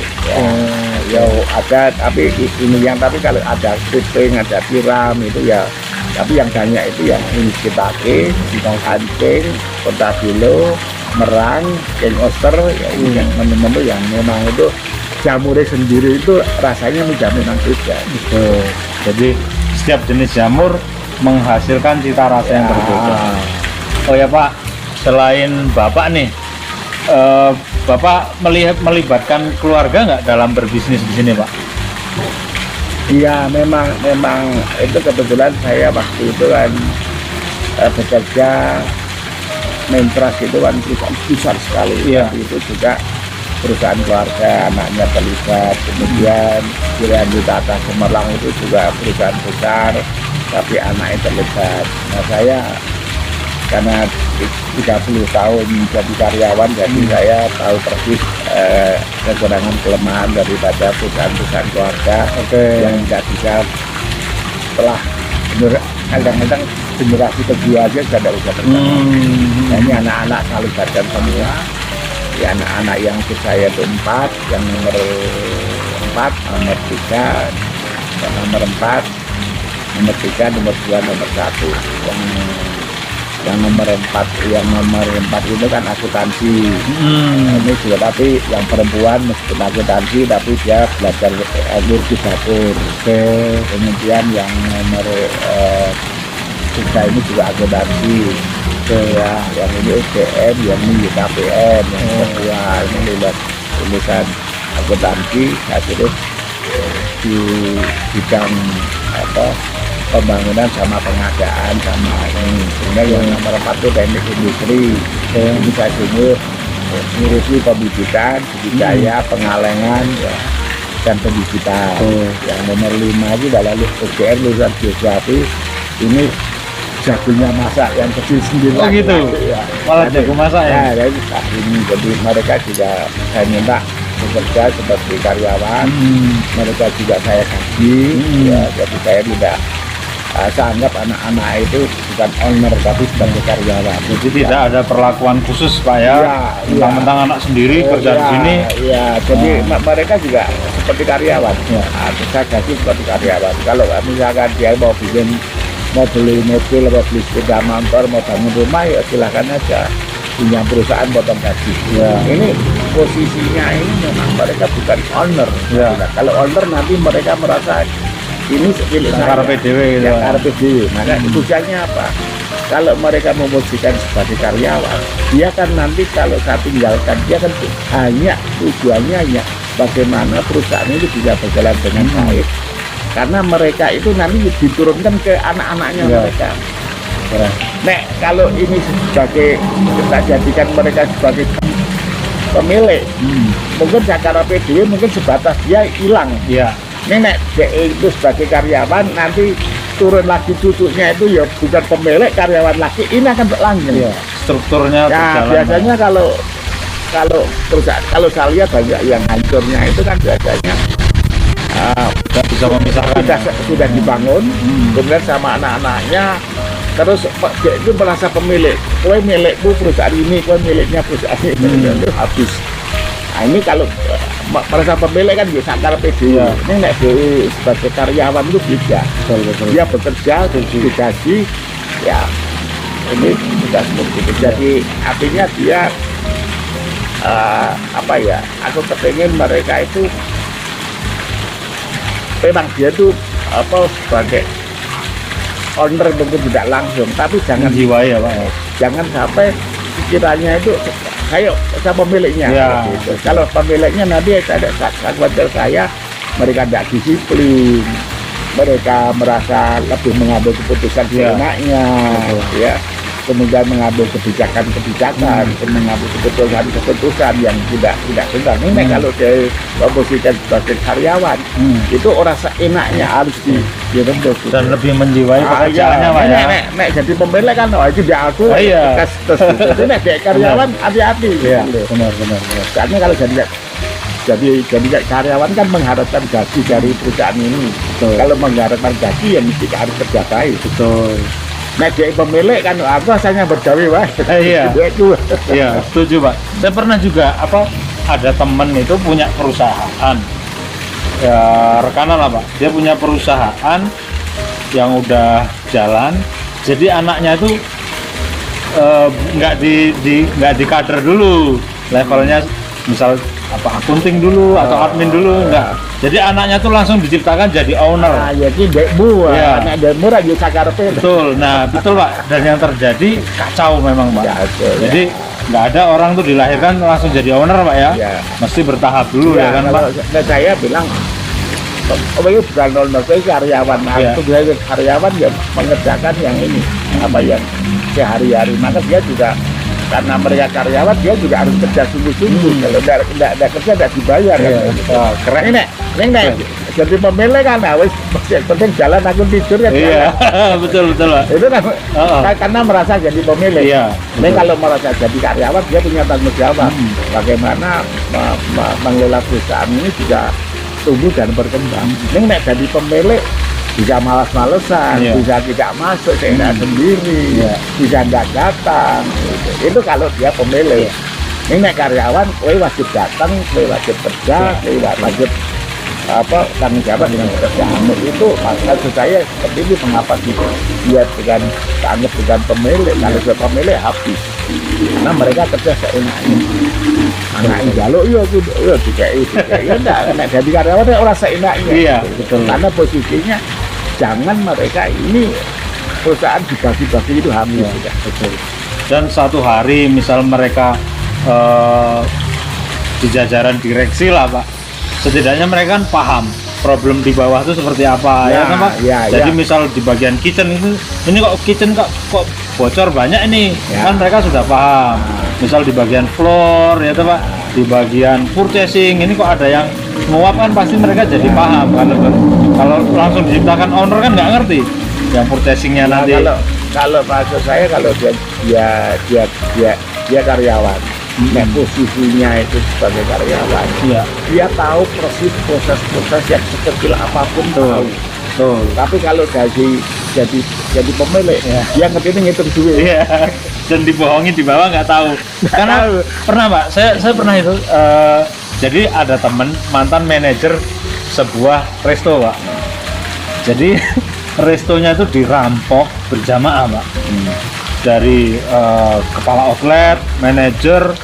S2: Ya ada, tapi ini yang tapi kalau ada kuping, ada tiram itu ya, tapi yang banyak itu yang ini shiitake, kancing, portabilo, merang, king oyster, ya ini yang menu-menu yang memang itu jamurnya sendiri itu rasanya menjamin juga.
S1: Jadi setiap jenis jamur menghasilkan cita rasa yang berbeda. Oh ya Pak, selain Bapak nih, Bapak melibatkan keluarga nggak dalam berbisnis di sini Pak?
S2: Iya, memang itu kebetulan saya waktu itu kan bekerja Mentras itu kan perusahaan besar sekali. Itu juga perusahaan keluarga, anaknya terlibat. Kemudian di Tata Semarang itu juga perusahaan besar, tapi anaknya terlibat. Nah saya karena 30 tahun jadi karyawan, jadi saya tahu persis kekurangan kelemahan daripada perusahaan-perusahaan keluarga yang tidak bisa telah kadang-kadang generasi kedua aja sudah tidak bisa berkembang. Nah, ini anak-anak saya libatkan semua. Ya, anak-anak yang ikut saya itu 4, yang nomor 4, nomor 3, nomor 4, nomor 3, nomor 2, nomor 1. yang nomor 4 itu kan akuntansi. Ini juga tapi yang perempuan meskipun akuntansi tapi dia belajar ngurus dapur. Kemudian yang nomor 3 ini juga akuntansi. Ya, yang ini SDM, yang ini KPM, yang kedua ini lulusan akuntansi, terus di bidang pembangunan sama pengadaan sama ini. Sehingga yang nomor 4 itu teknik industri, bisa ngurusi pembibitan, budidaya, pengalengan, ya, dan pembibitan. Yang nomor 5 itu adalah UGM lulusan geografi, ini jagonya masak yang kecil sendiri.
S1: Oh gitu,
S2: ya.
S1: Malah jago masak ya?
S2: Ya, jadi mereka juga saya minta bekerja sebagai karyawan, mereka juga saya gaji, ya, jadi saya tidak saya anggap anak-anak itu bukan owner tapi sebagai karyawan.
S1: Jadi tidak ada perlakuan khusus Pak ya? Mentang-mentang anak sendiri kerja di sini.
S2: Iya, jadi mereka juga seperti karyawan. Saya gaji seperti karyawan. Kalau misalkan dia mau beli mobil, mau beli sepeda motor, mau bangun rumah, ya silahkan aja, punya perusahaan potong gaji. Ini posisinya ini memang mereka bukan owner. Nah, kalau owner nanti mereka merasa ini milik saya,
S1: PDW gitu.
S2: PDW. Maka tujuannya apa? Kalau mereka memposisikan sebagai karyawan, dia kan nanti kalau saya tinggalkan, dia kan tujuannya hanya bagaimana perusahaan itu bisa berjalan dengan baik. Karena mereka itu nanti diturunkan ke anak-anaknya mereka. Nek kalau ini sebagai kita jadikan mereka sebagai pemilik, mungkin secara PDW mungkin sebatas dia hilang. Ini nek itu sebagai karyawan nanti turun lagi cucunya itu ya bukan pemilik karyawan lagi, ini akan berlanjut.
S1: Strukturnya berjalan.
S2: Biasanya kalau perusahaan, kalau saya lihat banyak yang hancurnya itu kan biasanya
S1: bisa memisahkan
S2: sudah dibangun, kemudian sama anak-anaknya, terus dia itu merasa pemilik, kowe milikku perusahaan ini, kowe miliknya perusahaan ini, itu habis. Nah ini kalau merasa pemilik kan bisa antara PDW. Ini nek sebagai karyawan itu bisa, dia bekerja, digaji, ya ini sudah seperti itu. Jadi artinya dia aku kepengen mereka itu memang dia tuh sebagai owner mungkin tidak langsung, tapi jangan
S1: jiwa ya Pak.
S2: Jangan sampai pikirannya itu kayak sama pemiliknya. Gitu. Kalau pemiliknya nanti ada khawatir mereka tidak disiplin, mereka merasa lebih mengambil keputusan seenaknya, ya. Kemudian mengambil kebijakan-kebijakan, mengambil keputusan yang tidak benar. Ini kalau dia memposisikan sebagai karyawan, itu orang seenaknya harus dirembuk.
S1: Dan lebih menjiwai pekerjaannya Pak ya.
S2: Nek jadi pemilik kan, itu dia aku. Jadi nek jadi karyawan hati-hati.
S1: Benar.
S2: Karena kalau jadi karyawan kan mengharapkan gaji dari perusahaan ini. Kalau mengharapkan gaji ya mesti harus kerja baik. Nah, dia pemilik kan aku asalnya bergawe Pak.
S1: Iya, setuju Pak. Saya pernah juga ada temen itu punya perusahaan, ya rekanan lah Pak. Dia punya perusahaan yang udah jalan. Jadi anaknya itu nggak di kader dulu, levelnya misal akunting dulu atau admin dulu, enggak. Jadi anaknya tuh langsung diciptakan jadi owner.
S2: Jadi dekmu, anak dekmu lagi sakarepe.
S1: Betul, betul Pak. Dan yang terjadi kacau memang Pak. Jadi nggak ada orang tuh dilahirkan langsung jadi owner Pak ya. Mesti bertahap dulu ya kan Pak.
S2: Saya bilang, itu bukan owner, itu karyawan. Karyawan ya mengerjakan yang ini, yang sehari-hari. Maka dia juga karena mereka karyawan, dia juga harus kerja sungguh-sungguh. Kalau tidak kerja tidak dibayar. Keren ini jadi pemilik kan, penting jalan aku tidur kan.
S1: Betul Pak.
S2: Itu kan karena merasa jadi pemilik. Ini kalau merasa jadi karyawan, dia punya tanggung jawab. Bagaimana mengelola perusahaan ini juga tumbuh dan berkembang. Ini jadi pemilik bisa malas-malesan, bisa tidak masuk sendiri, bisa nggak datang. Itu kalau dia pemilik. Ini karyawan, kowe wajib datang, kowe wajib kerja, kowe wajib tanggung jawab dengan jamu itu maksud saya seperti ini, mengapa dia dianggap dengan pemilik, kalau dia pemilik habis karena mereka kerja seenaknya, anaknya jaluk ya dikai ya enggak, jadi karyawan orang seenaknya.
S1: Iya, betul.
S2: Karena posisinya jangan mereka ini perusahaan dibagi-bagi itu hamil.
S1: Ya, betul. Dan satu hari misal mereka di jajaran direksi lah Pak, setidaknya mereka kan paham problem di bawah itu seperti apa ya kan Pak?
S2: Ya,
S1: jadi misal di bagian kitchen itu, ini kok kitchen kok bocor banyak ini, kan mereka sudah paham. Misal di bagian floor ya Pak, di bagian purchasing ini kok ada yang nguap, kan pasti mereka jadi paham. Kalau langsung diciptakan owner kan nggak ngerti yang purchasingnya nanti.
S2: Kalau maksud saya kalau dia karyawan, posisinya itu sebagai karyawan, dia tahu persis proses-proses yang sekecil apapun tahu. Tapi kalau jadi pemilik, dia ngitung duit.
S1: Dan dibohongi di bawah nggak tahu. Karena pernah Pak, saya pernah itu. Jadi ada teman mantan manajer sebuah resto Pak. Jadi restonya itu dirampok berjamaah Pak. Dari kepala outlet, manajer,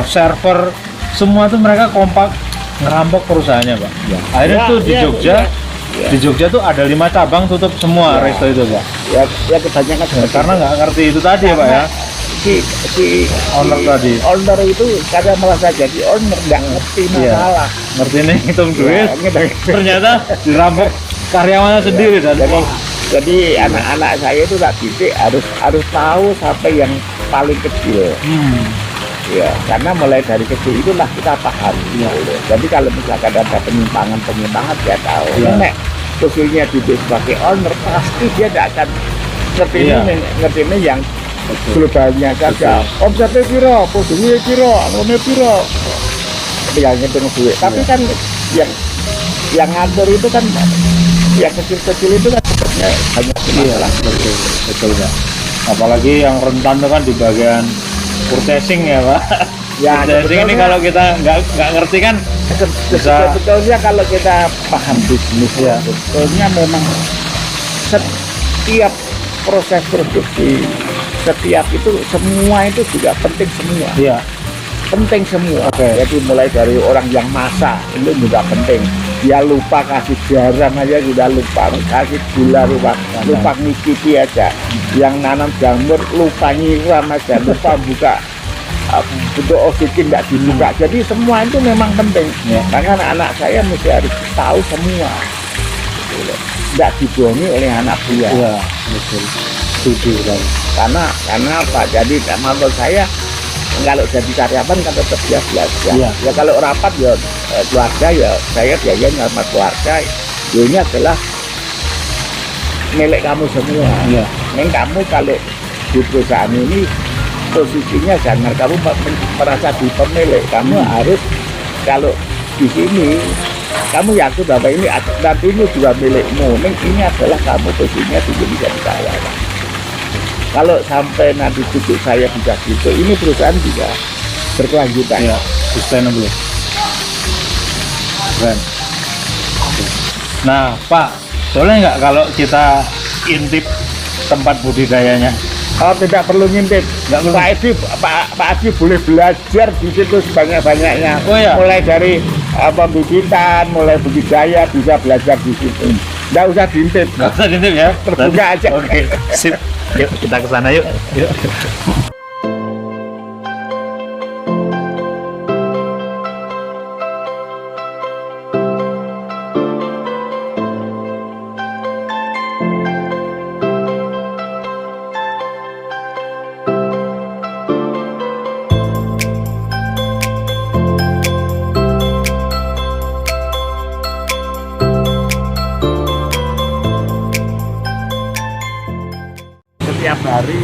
S1: server, semua itu mereka kompak ngerampok perusahaannya Pak. Akhirnya tuh di Jogja. Di Jogja tuh ada 5 cabang tutup semua resto itu Pak.
S2: Ya kebanyakan
S1: karena nggak ngerti itu tadi ya Pak ya.
S2: Si
S1: owner tadi.
S2: Owner itu kadang merasa jadi owner nggak ngerti masalah.
S1: Ngerti nih hitung duit. Ternyata dirampok karyawannya sendiri dan
S2: jadi anak-anak saya itu tak didik harus tahu sampai yang paling kecil. Ya, karena mulai dari kecil itulah kita paham. Jadi kalau misalkan ada penyimpangan dia tahu. Nek posisinya duduk sebagai owner, pasti dia tidak akan ngerti ini yang globalnya saja. Omsetnya piro, produksinya piro, anunya piro. Yang ngitung duit. Tapi kan yang ngatur itu kan yang kecil-kecil itu kan hanya masalah.
S1: Betul Pak. Apalagi yang rentan itu kan di bagian purchasing ya Pak. Ya, purchasing ini kalau kita nggak ngerti kan bisa.
S2: Sebetulnya kalau kita paham bisnis sebetulnya memang setiap proses produksi, setiap itu semua itu juga penting semua. Penting semua. Jadi mulai dari orang yang masak itu juga penting. Dia lupa kasih garam aja sudah lupa, kasih gula lupa ngicipi aja. Yang nanam jamur lupa nyiram aja, lupa buka bentuk oksigen nggak dibuka. Jadi semua itu memang penting. Karena anak-anak saya mesti harus tahu semua. Nggak dibohongi oleh anak buah.
S1: Iya, betul. Setuju kan.
S2: Karena apa? Jadi menurut saya kalau jadi karyawan kan tetap dia belajar. Ya kalau rapat ya keluarga ya saya biayain sama keluarga. Ini adalah milik kamu semua. Kamu kalau di perusahaan ini posisinya jangan kamu merasa di pemilik. Kamu harus kalau di sini kamu yakin bahwa ini nanti ini juga milikmu. Ini adalah kamu posisinya jadi karyawan. Kalau sampai nanti cucu saya bisa gitu, ini perusahaan bisa berkelanjutan.
S1: Sustainable. Keren. Nah Pak, boleh nggak kalau kita intip tempat budidayanya?
S2: Oh, tidak perlu ngintip. Pak Adi boleh belajar di situ sebanyak-banyaknya. Mulai dari pembibitan, mulai budidaya bisa belajar di situ. Nggak usah diintip.
S1: Nggak usah diintip ya.
S2: Terbuka aja.
S1: Oke, sip. Yuk kita ke sana yuk.
S2: Setiap hari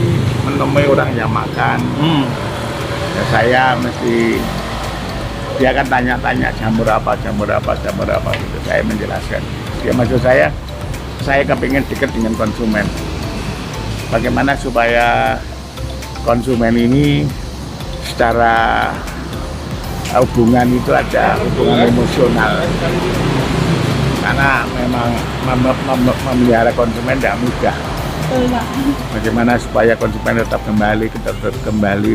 S2: menemui orang yang makan, ya saya mesti dia kan tanya-tanya jamur apa gitu. Saya menjelaskan. Ya maksud saya kepingin dekat dengan konsumen. Bagaimana supaya konsumen ini secara hubungan itu ada hubungan emosional. karena memang memelihara konsumen tidak mudah.
S3: Betul, Pak.
S2: Bagaimana supaya konsumen tetap kembali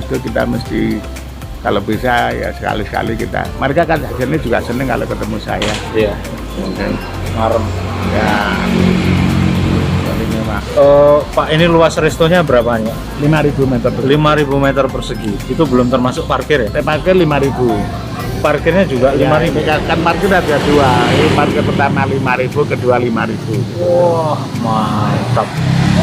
S2: itu kita mesti kalau bisa ya sekali-sekali kita. Mereka kan hasilnya juga seneng kalau ketemu saya.
S1: Iya.
S2: Mungkin
S1: Marem.
S2: ya. Ini Pak.
S1: Pak, ini luas restonya berapa nih, Pak?
S2: 5.000 meter persegi.
S1: 5.000 meter persegi. Itu belum termasuk parkir ya?
S2: Parkir 5.000.
S1: Parkirnya juga 5.000.
S2: Kan parkir ada dua. Ini parkir pertama 5.000, kedua 5.000.
S1: Wah, mantap.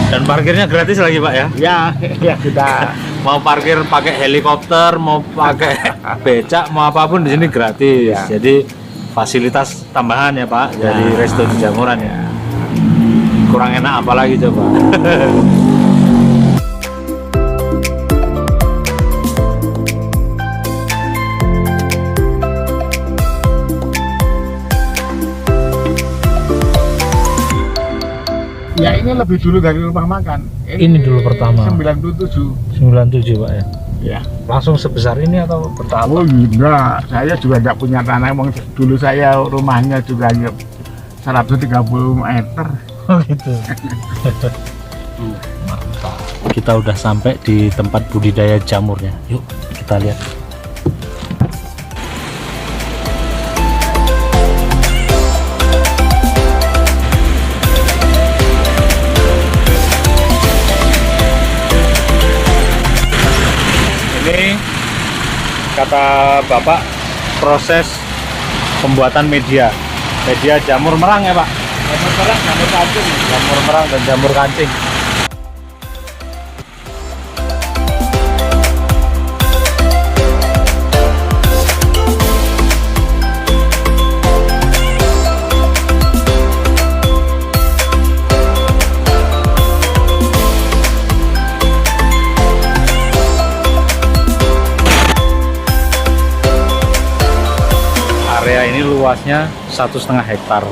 S1: Dan parkirnya gratis lagi, Pak ya?
S2: Ya kita
S1: Mau parkir pakai helikopter, mau pakai becak, mau apapun di sini gratis.
S2: Ya.
S1: Jadi fasilitas tambahan ya, Pak, dari
S2: Ya.
S1: Resto Jamuran ya. Kurang enak apa lagi coba?
S2: ya ini lebih dulu dari rumah makan.
S1: Ini dulu pertama.
S2: 97.
S1: 97, Pak ya.
S2: Ya.
S1: Langsung sebesar ini atau bertahap?
S2: Oh enggak, saya juga enggak punya tanah. Emang dulu saya rumahnya juga hanya 130 meter.
S1: Oh gitu. Mantap. Kita udah sampai di tempat budidaya jamurnya. Yuk kita lihat. Ini kata Bapak proses pembuatan media jamur merang ya, Pak?
S2: Jamur merang, jamur kancing.
S1: Jamur merang dan jamur kancing. Area ini luasnya 1,5 hektar.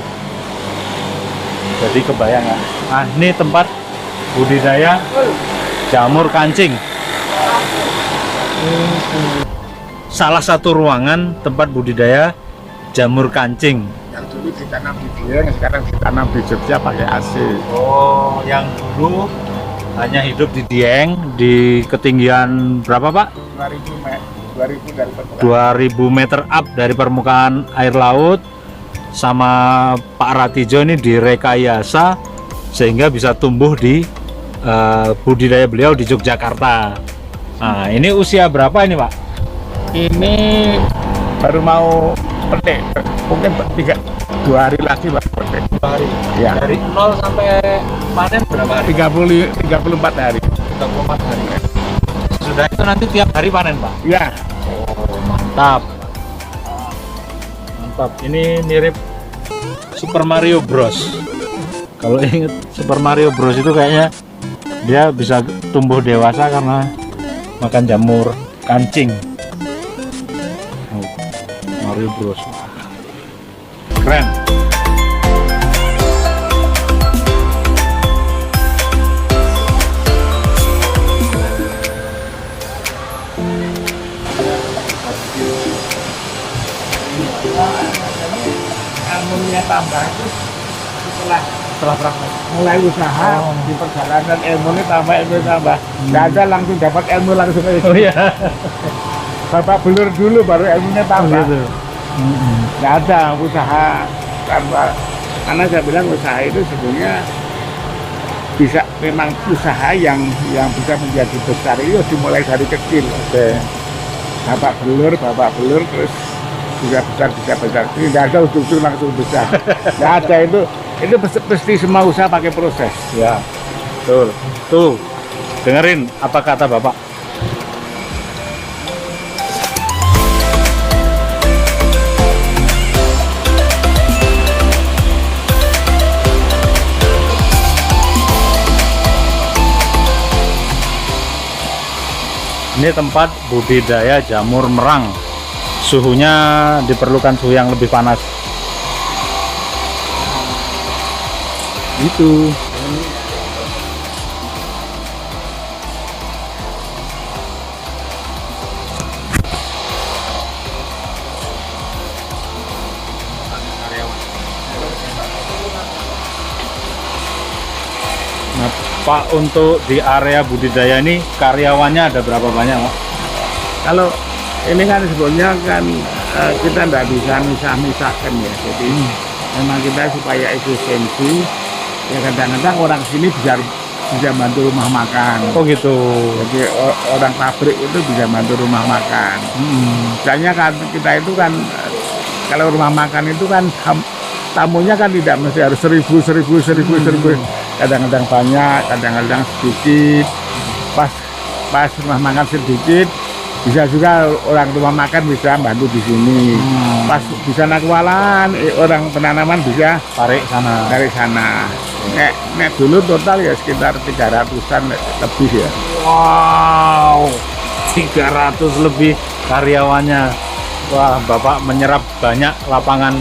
S1: Jadi kebayang nggak? Nah, ini tempat budidaya jamur kancing. Salah satu ruangan tempat budidaya jamur kancing.
S2: Yang dulu ditanam di Dieng, sekarang ditanam di Jogja pakai AC.
S1: Oh, yang dulu hanya hidup di Dieng di ketinggian berapa, Pak?
S2: 2000 dari permukaan.
S1: 2000 meter up dari permukaan air laut. Sama Pak Ratijo ini direkayasa sehingga bisa tumbuh di budidaya beliau di Yogyakarta. Nah, ini usia berapa ini, Pak?
S2: Ini baru mau petik, mungkin 2 hari lagi baru petik.
S1: 2 hari.
S2: Ya.
S1: Dari 0 sampai panen berapa hari?
S2: 34 hari.
S1: 34 hari. Sudah itu nanti tiap hari panen, Pak?
S2: Ya.
S1: Oh, mantap. Mantap. Ini mirip Super Mario Bros. Kalau inget Super Mario Bros itu kayaknya dia bisa tumbuh dewasa karena makan jamur kancing. Oh, Mario Bros. Keren.
S2: Ilmunya tambah itu setelah praktek mulai usaha di perjalanan ilmunya tambah nggak ada langsung dapat ilmu langsung itu.
S1: Oh iya.
S2: Bapak belur dulu baru ilmunya tambah.
S1: Gitu.
S2: Nggak ada usaha karena saya bilang usaha itu sebenarnya bisa memang usaha yang bisa menjadi besar itu dimulai dari kecil.
S1: Oke.
S2: Bapak belur terus bisa besar. Tidak ada ujung-ujung langsung besar. Tidak ada itu pasti semua usaha pakai proses.
S1: Ya, betul. Tuh, dengerin apa kata Bapak. Ini tempat budidaya jamur merang. Suhunya diperlukan suhu yang lebih panas. Itu. Pak, untuk di area budidaya ini karyawannya ada berapa banyak, Pak?
S2: Kalau ini kan sebenarnya kan kita tidak bisa misah-misahkan ya. Jadi memang kita supaya efisiensi, ya kadang-kadang orang sini bisa bantu rumah makan.
S1: Oh gitu.
S2: Jadi orang pabrik itu bisa bantu rumah makan. Misalnya kan kita itu kan kalau rumah makan itu kan tamunya kan tidak mesti harus 1000. Kadang-kadang banyak, kadang-kadang sedikit. Pas rumah makan sedikit, bisa juga orang rumah makan bisa bantu di sini. Pas bisa nakwalan, orang penanaman bisa
S1: Tarik sana.
S2: dari sana. Nek dulu total ya sekitar 300-an lebih ya.
S1: Wow, 300 lebih karyawannya. Wah, Bapak menyerap banyak lapangan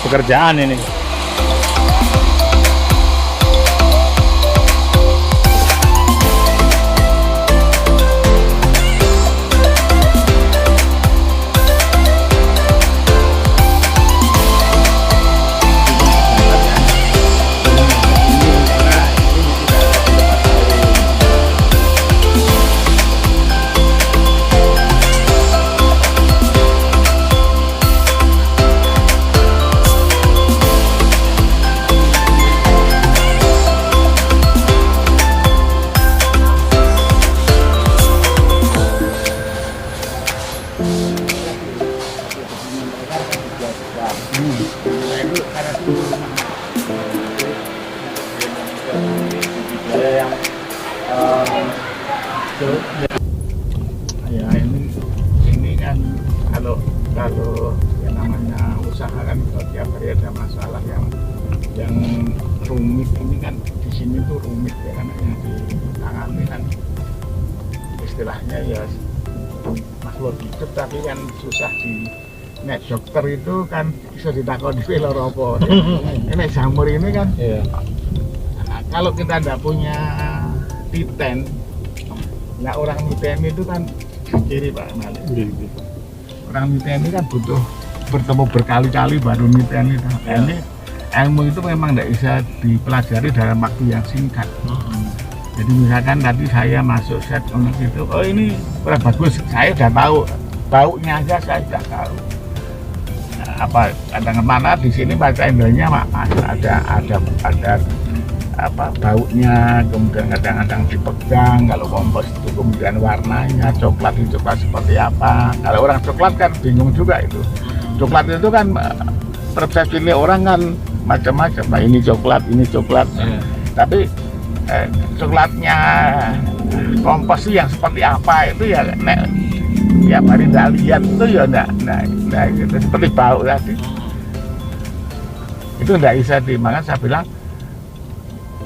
S1: pekerjaan ini.
S2: Ya ini kan kalau yang namanya usaha kan tiap hari ada masalah yang rumit ini kan di sini tuh rumit ya, karena yang ditangani kan istilahnya ya makhluk hidup tapi kan susah di nek dokter itu kan bisa ditakoni loro apa. Ini jamur ini kan kalau kita tidak punya titen, nah orang miten itu kan kiri Pak Malik. Orang miten ini kan butuh bertemu berkali-kali baru miten itu. Ini ilmu itu memang tidak bisa dipelajari dalam waktu yang singkat. Jadi misalkan tadi saya masuk set untuk itu, oh ini kurang bagus, saya sudah tahu, baunya aja saya sudah tahu. Nah, apa kadang mana di sini baca indonya ada apa baunya, kemudian kadang-kadang dipegang, kalau kompos itu kemudian warnanya coklat itu coklat seperti apa. Kalau orang coklat kan bingung juga itu. Coklat itu kan persepsi ini orang kan macam-macam, nah, ini coklat. Tapi coklatnya kompos yang seperti apa itu ya nek tiap hari tidak lihat itu ya enggak gitu. Seperti bau tadi itu tidak bisa dimakan. Saya bilang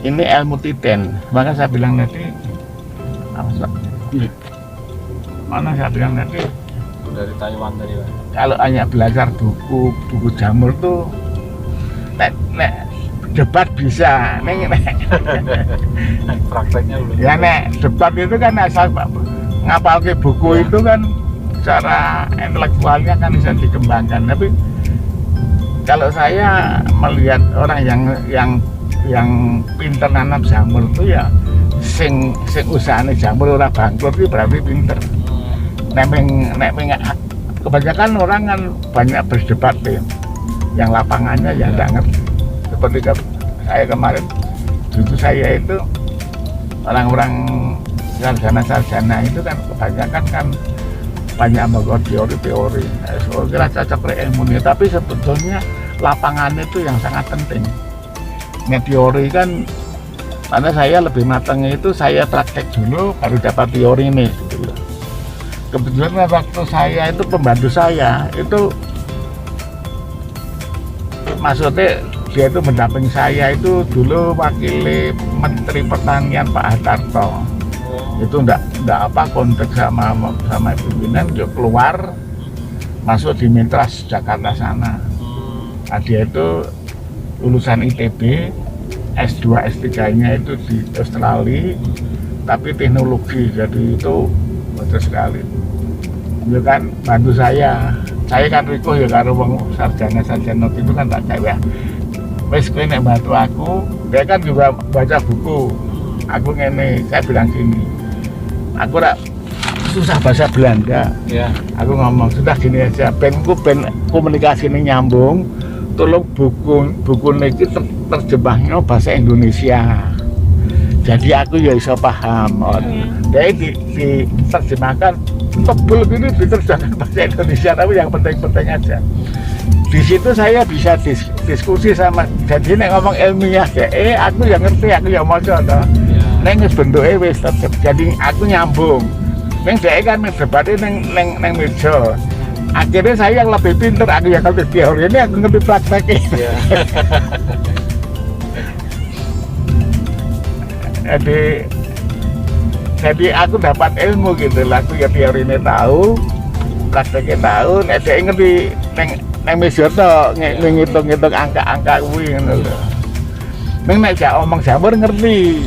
S2: ini ilmu titen, maka saya bilang nanti mana saya bilang nanti
S1: Dari Taiwan tadi, Pak.
S2: kalau hanya belajar buku jamur tuh nek debat bisa,
S1: Prakteknya belum.
S2: ya nek debat itu kan asal ngapal ke buku itu kan secara intelektualnya kan bisa dikembangkan. Tapi kalau saya melihat orang yang pinter nanam jamur itu ya sing usahane jamur ora bangkrut itu berarti pinter. Kebanyakan orang kan banyak berdebat deh, yang lapangannya ya nggak ngerti. Seperti saya kemarin, justru saya itu orang-orang sarjana itu kan kebanyakan kan banyak membuat teori-teori. Saya kira cocok ilmunya, tapi sebetulnya lapangan itu yang sangat penting. Ini teori kan, karena saya lebih matangnya itu saya praktek dulu baru dapat teori ini. Gitu. Kebetulan waktu saya itu pembantu saya itu maksudnya dia itu mendampingi saya itu dulu wakili Menteri Pertanian Pak Hartarto. Itu enggak apa kontak sama pimpinan, dia keluar masuk di Mintras Jakarta sana. Nah, dia itu lulusan ITB, S2 S3-nya itu di Australia, tapi teknologi, jadi itu bagus sekali. Dia kan bantu saya kan riko ya karo wong sarjana itu kan tak kayak wis kowe nek bantu aku, dia kan juga baca buku aku ngene, saya bilang gini, aku rak susah bahasa Belanda.
S1: Ya.
S2: Aku ngomong sudah gini aja, ben komunikasi ini nyambung, tolong buku ini terjemahnya bahasa Indonesia. Jadi aku ya bisa paham. Jadi diterjemahkan tebel gini diterjemahkan bahasa Indonesia, tapi yang penting-penting aja. Di situ saya bisa diskusi sama, jadi nek ngomong ilmiah aku yang ngerti, aku yang maca toh. Neng wis bentuke wis tetep. Jadi aku nyambung. Neng dhek kan debatnya neng meja. Akhirnya saya yang lebih pintar, aku yang ngerti teori ini, aku ngerti prakteknya. Jadi aku dapat ilmu gitu lah, aku ya teori ini tahu, prakteknya tahu, nek dhek ngerti neng meja toh ngitung-ngitung angka-angka kuwi ngono lho. Neng nek gak omong jamur ngerti.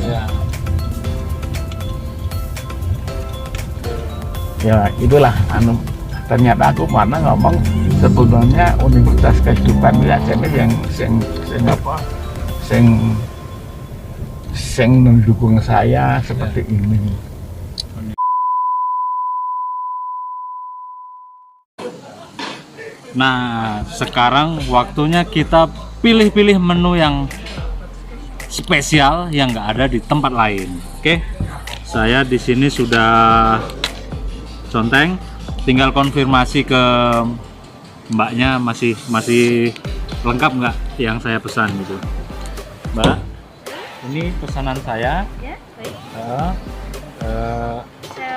S2: Ya itulah ternyata aku mana ngomong sebenarnya Universitas Kehidupan Wiyajane yang sing mendukung saya seperti ini.
S1: Nah, sekarang waktunya kita pilih-pilih menu yang spesial yang nggak ada di tempat lain. Oke, saya di sini sudah conteng, tinggal konfirmasi ke mbaknya masih lengkap nggak yang saya pesan gitu. Mbak, ini pesanan saya.
S3: Ya, baik.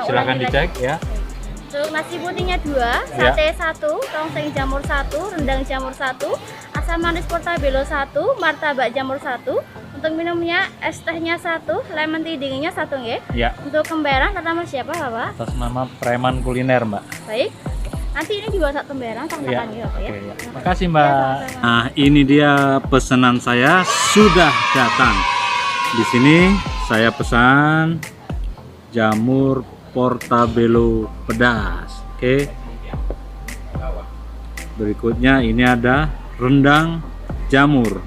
S1: Silakan dicek ya.
S3: Untuk nasi putihnya 2, sate 1, tongseng jamur 1, rendang jamur 1, asam manis portabello 1, martabak jamur 1. Untuk minumnya es tehnya 1, lemon tea dinginnya 1 nggih.
S1: Ya.
S3: Untuk kembaran atas nama siapa, Bapak?
S1: Atas nama Preman Kuliner, Mbak.
S3: Baik. Nanti ini dibawa sak kembaran sama
S1: Ya.
S3: makan ya, Pak ya.
S1: Oke, ya. Makasih, Mbak.
S3: Ya, sama-sama.
S1: Nah, ini dia pesanan saya sudah datang. Di sini saya pesan jamur portabello pedas. Oke. Berikutnya ini ada rendang jamur.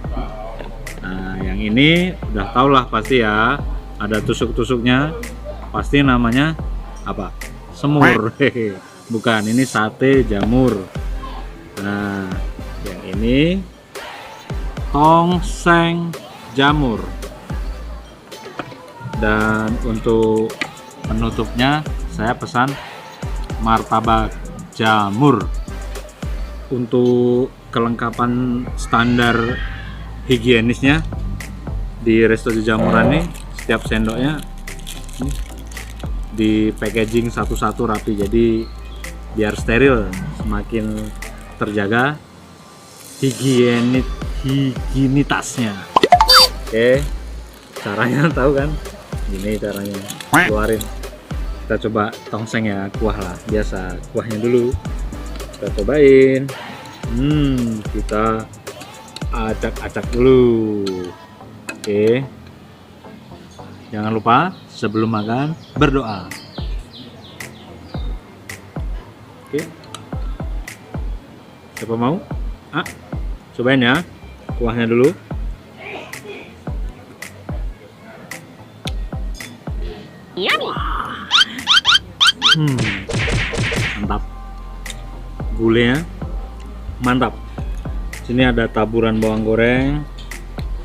S1: Nah, yang ini udah tau lah pasti ya. Ada tusuk-tusuknya. Pasti namanya apa? Semur. Bukan, ini sate jamur. Nah, yang ini tongseng jamur. Dan untuk penutupnya saya pesan martabak jamur. Untuk kelengkapan standar higienisnya di Resto Jamuran nih, setiap sendoknya ini di packaging satu-satu rapi, jadi biar steril, semakin terjaga higienitasnya. Oke, caranya tahu kan? Ini caranya, keluarin. Kita coba tongseng ya, kuah lah, biasa kuahnya dulu kita cobain. Kita acak-acak dulu. Oke, jangan lupa sebelum makan berdoa. Oke, siapa mau? Cobain ya, kuahnya dulu. Mantap, gulenya mantap. Sini ada taburan bawang goreng,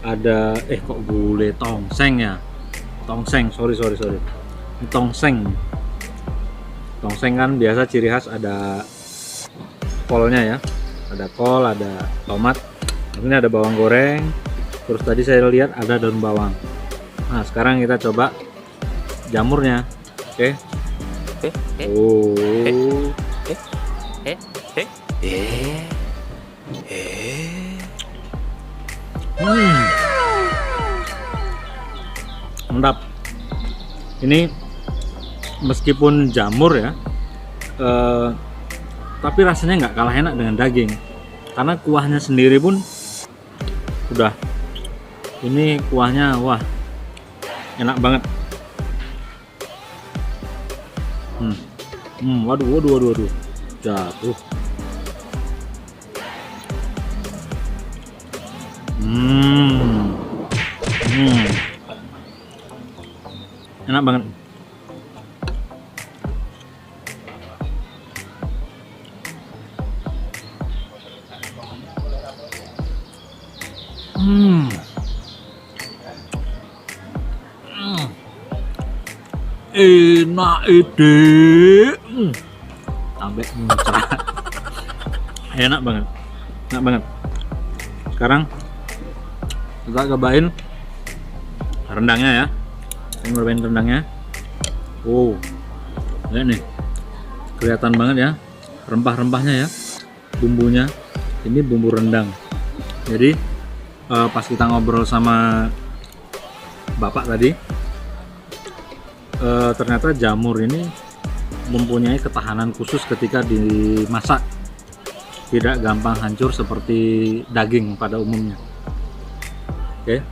S1: ada kok gulai tongseng ya, sorry ini tongseng kan biasa ciri khas ada kolnya ya, ada kol, ada tomat. Ini ada bawang goreng, terus tadi saya lihat ada daun bawang. Nah, sekarang kita coba jamurnya. Oke. Mantap. Ini meskipun jamur ya, tapi rasanya nggak kalah enak dengan daging, karena kuahnya sendiri pun udah, ini kuahnya wah enak banget. Waduh, jatuh. enak banget. Enak ide. Sampai muncrat. Enak banget. Enak banget. Sekarang kita cobain rendangnya ya. Saya cobain rendangnya. Oh. Lihat nih. Kelihatan banget ya rempah-rempahnya ya. Bumbunya. Ini bumbu rendang. Jadi pas kita ngobrol sama bapak tadi, ternyata jamur ini mempunyai ketahanan khusus ketika dimasak, tidak gampang hancur seperti daging pada umumnya. Oke.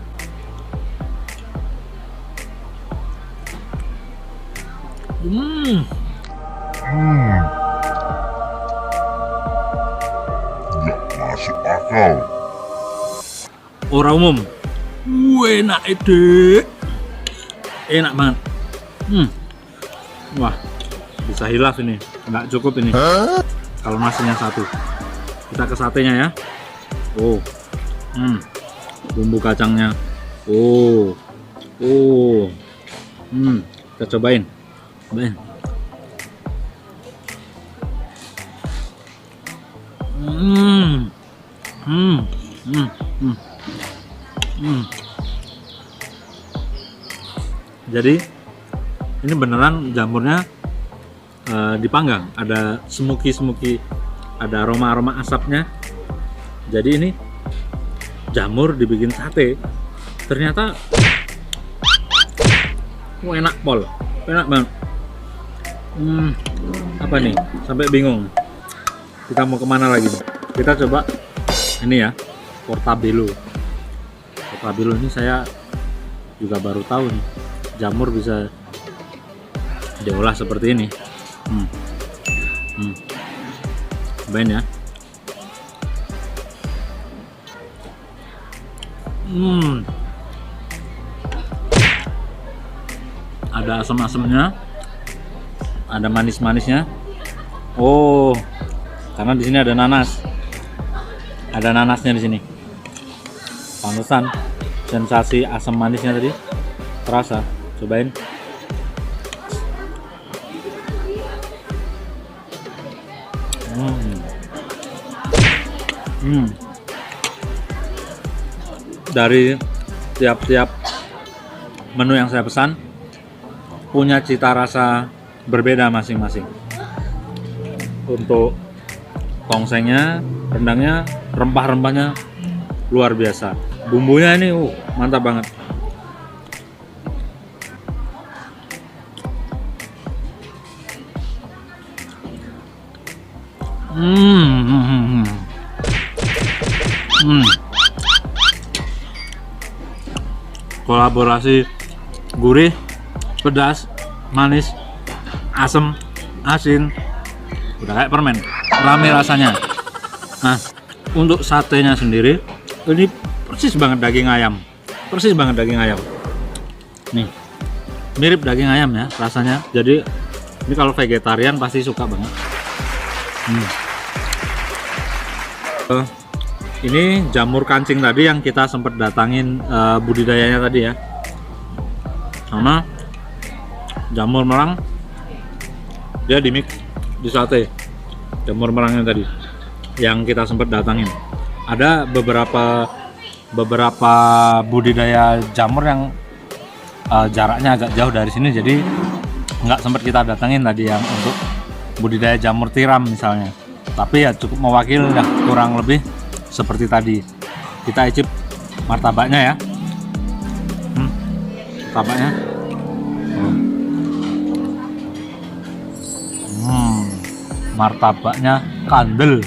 S4: Nggak masuk akal.
S1: Orang umum. Enak ide. Enak banget. Wah, bisa hilaf ini. Nggak cukup ini. Kalau nasinya satu. Kita ke satenya ya. Oh. Bumbu kacangnya. Oh. Kita cobain. Jadi ini beneran jamurnya dipanggang, ada smoky, ada aroma asapnya. Jadi ini jamur dibikin sate, ternyata enak pol, enak banget. Apa nih? Sampai bingung. Kita mau kemana lagi? Kita coba ini ya, portabello. Portabello ini saya juga baru tahu nih, jamur bisa diolah seperti ini. Cobain ya. Ada asam-asamnya, ada manis-manisnya. Oh, karena di sini ada nanas. Ada nanasnya di sini. Pantesan sensasi asam manisnya tadi terasa. Cobain. Dari tiap-tiap menu yang saya pesan punya cita rasa berbeda masing-masing. Untuk tongsengnya, rendangnya, rempah-rempahnya luar biasa. Bumbunya ini mantap banget. Kolaborasi gurih, pedas, manis, asam, asin, udah kayak permen, rame rasanya. Nah, untuk satenya sendiri ini persis banget daging ayam, nih mirip daging ayam ya rasanya. Jadi ini kalau vegetarian pasti suka banget. Ini jamur kancing tadi yang kita sempat datangin budidayanya tadi ya, sama jamur merang, dia dimix di sate. Jamur merangnya tadi yang kita sempat datangin. Ada beberapa budidaya jamur yang jaraknya agak jauh dari sini, jadi nggak sempat kita datangin tadi yang untuk budidaya jamur tiram misalnya. Tapi ya cukup mewakili lah, kurang lebih seperti tadi. Kita icip martabaknya ya. Martabaknya. Martabaknya kandel.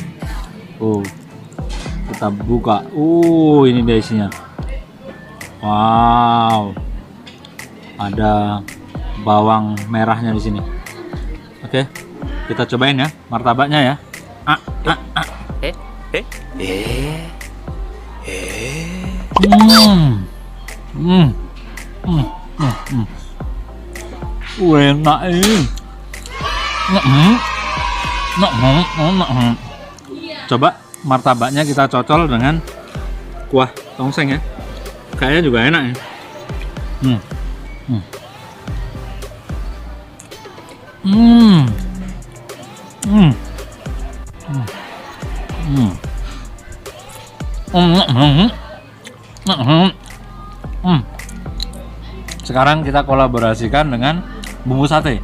S1: Kita buka. Ini dia isinya. Wow. Ada bawang merahnya di sini. Oke. Kita cobain ya martabaknya ya. Nah ini. Coba martabaknya kita cocol dengan kuah tongseng ya. Kayaknya juga enak ya. Sekarang kita kolaborasikan dengan bumbu sate.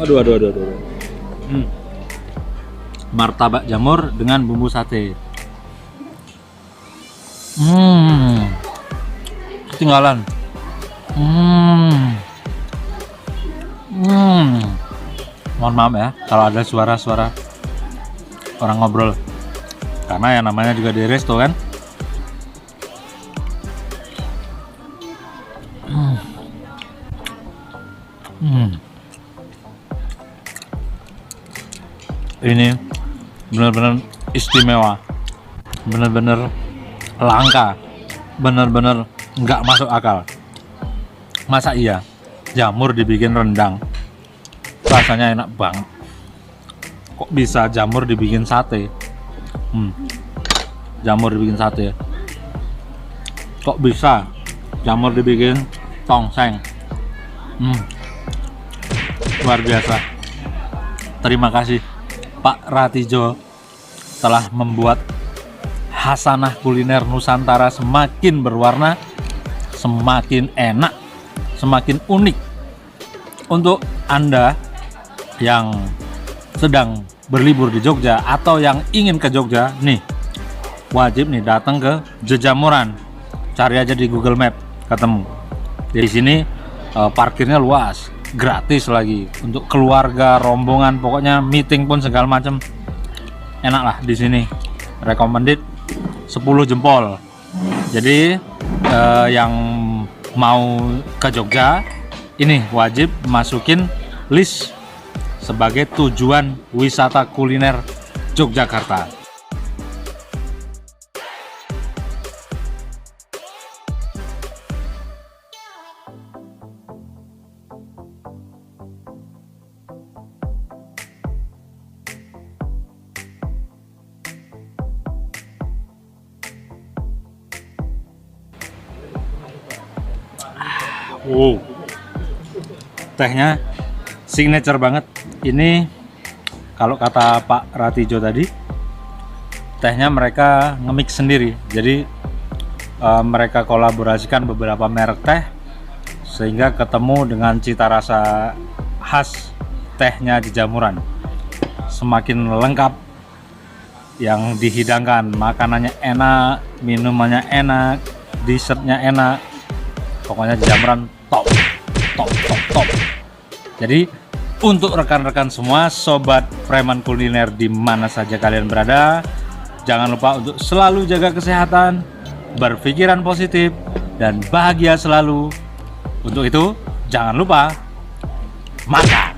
S1: Aduh. Martabak jamur dengan bumbu sate. Ketinggalan. Mohon maaf ya kalau ada suara-suara orang ngobrol, karena yang namanya juga di resto kan. Ini benar-benar istimewa, benar-benar langka, benar-benar nggak masuk akal. Masa iya jamur dibikin rendang, rasanya enak banget. Kok bisa jamur dibikin sate? Jamur dibikin sate. Kok bisa jamur dibikin tongseng? Luar biasa. Terima kasih Pak Ratijo telah membuat hasanah kuliner Nusantara semakin berwarna, semakin enak, semakin unik. Untuk Anda yang sedang berlibur di Jogja atau yang ingin ke Jogja nih, wajib nih datang ke Jejamuran. Cari aja di Google Map, ketemu. Di sini parkirnya luas, gratis lagi untuk keluarga, rombongan, pokoknya meeting pun segala macam. Enak lah di sini. Recommended 10 jempol. Jadi yang mau ke Jogja ini wajib masukin list sebagai tujuan wisata kuliner Yogyakarta. Wow, tehnya signature banget. Ini kalau kata Pak Ratijo tadi, tehnya mereka nge-mix sendiri. Jadi mereka kolaborasikan beberapa merek teh sehingga ketemu dengan cita rasa khas tehnya Jejamuran. Semakin lengkap yang dihidangkan, makanannya enak, minumannya enak, dessertnya enak. Pokoknya Jejamuran top. Jadi untuk rekan-rekan semua, sobat preman kuliner di mana saja kalian berada, jangan lupa untuk selalu jaga kesehatan, berpikiran positif, dan bahagia selalu. Untuk itu jangan lupa makan.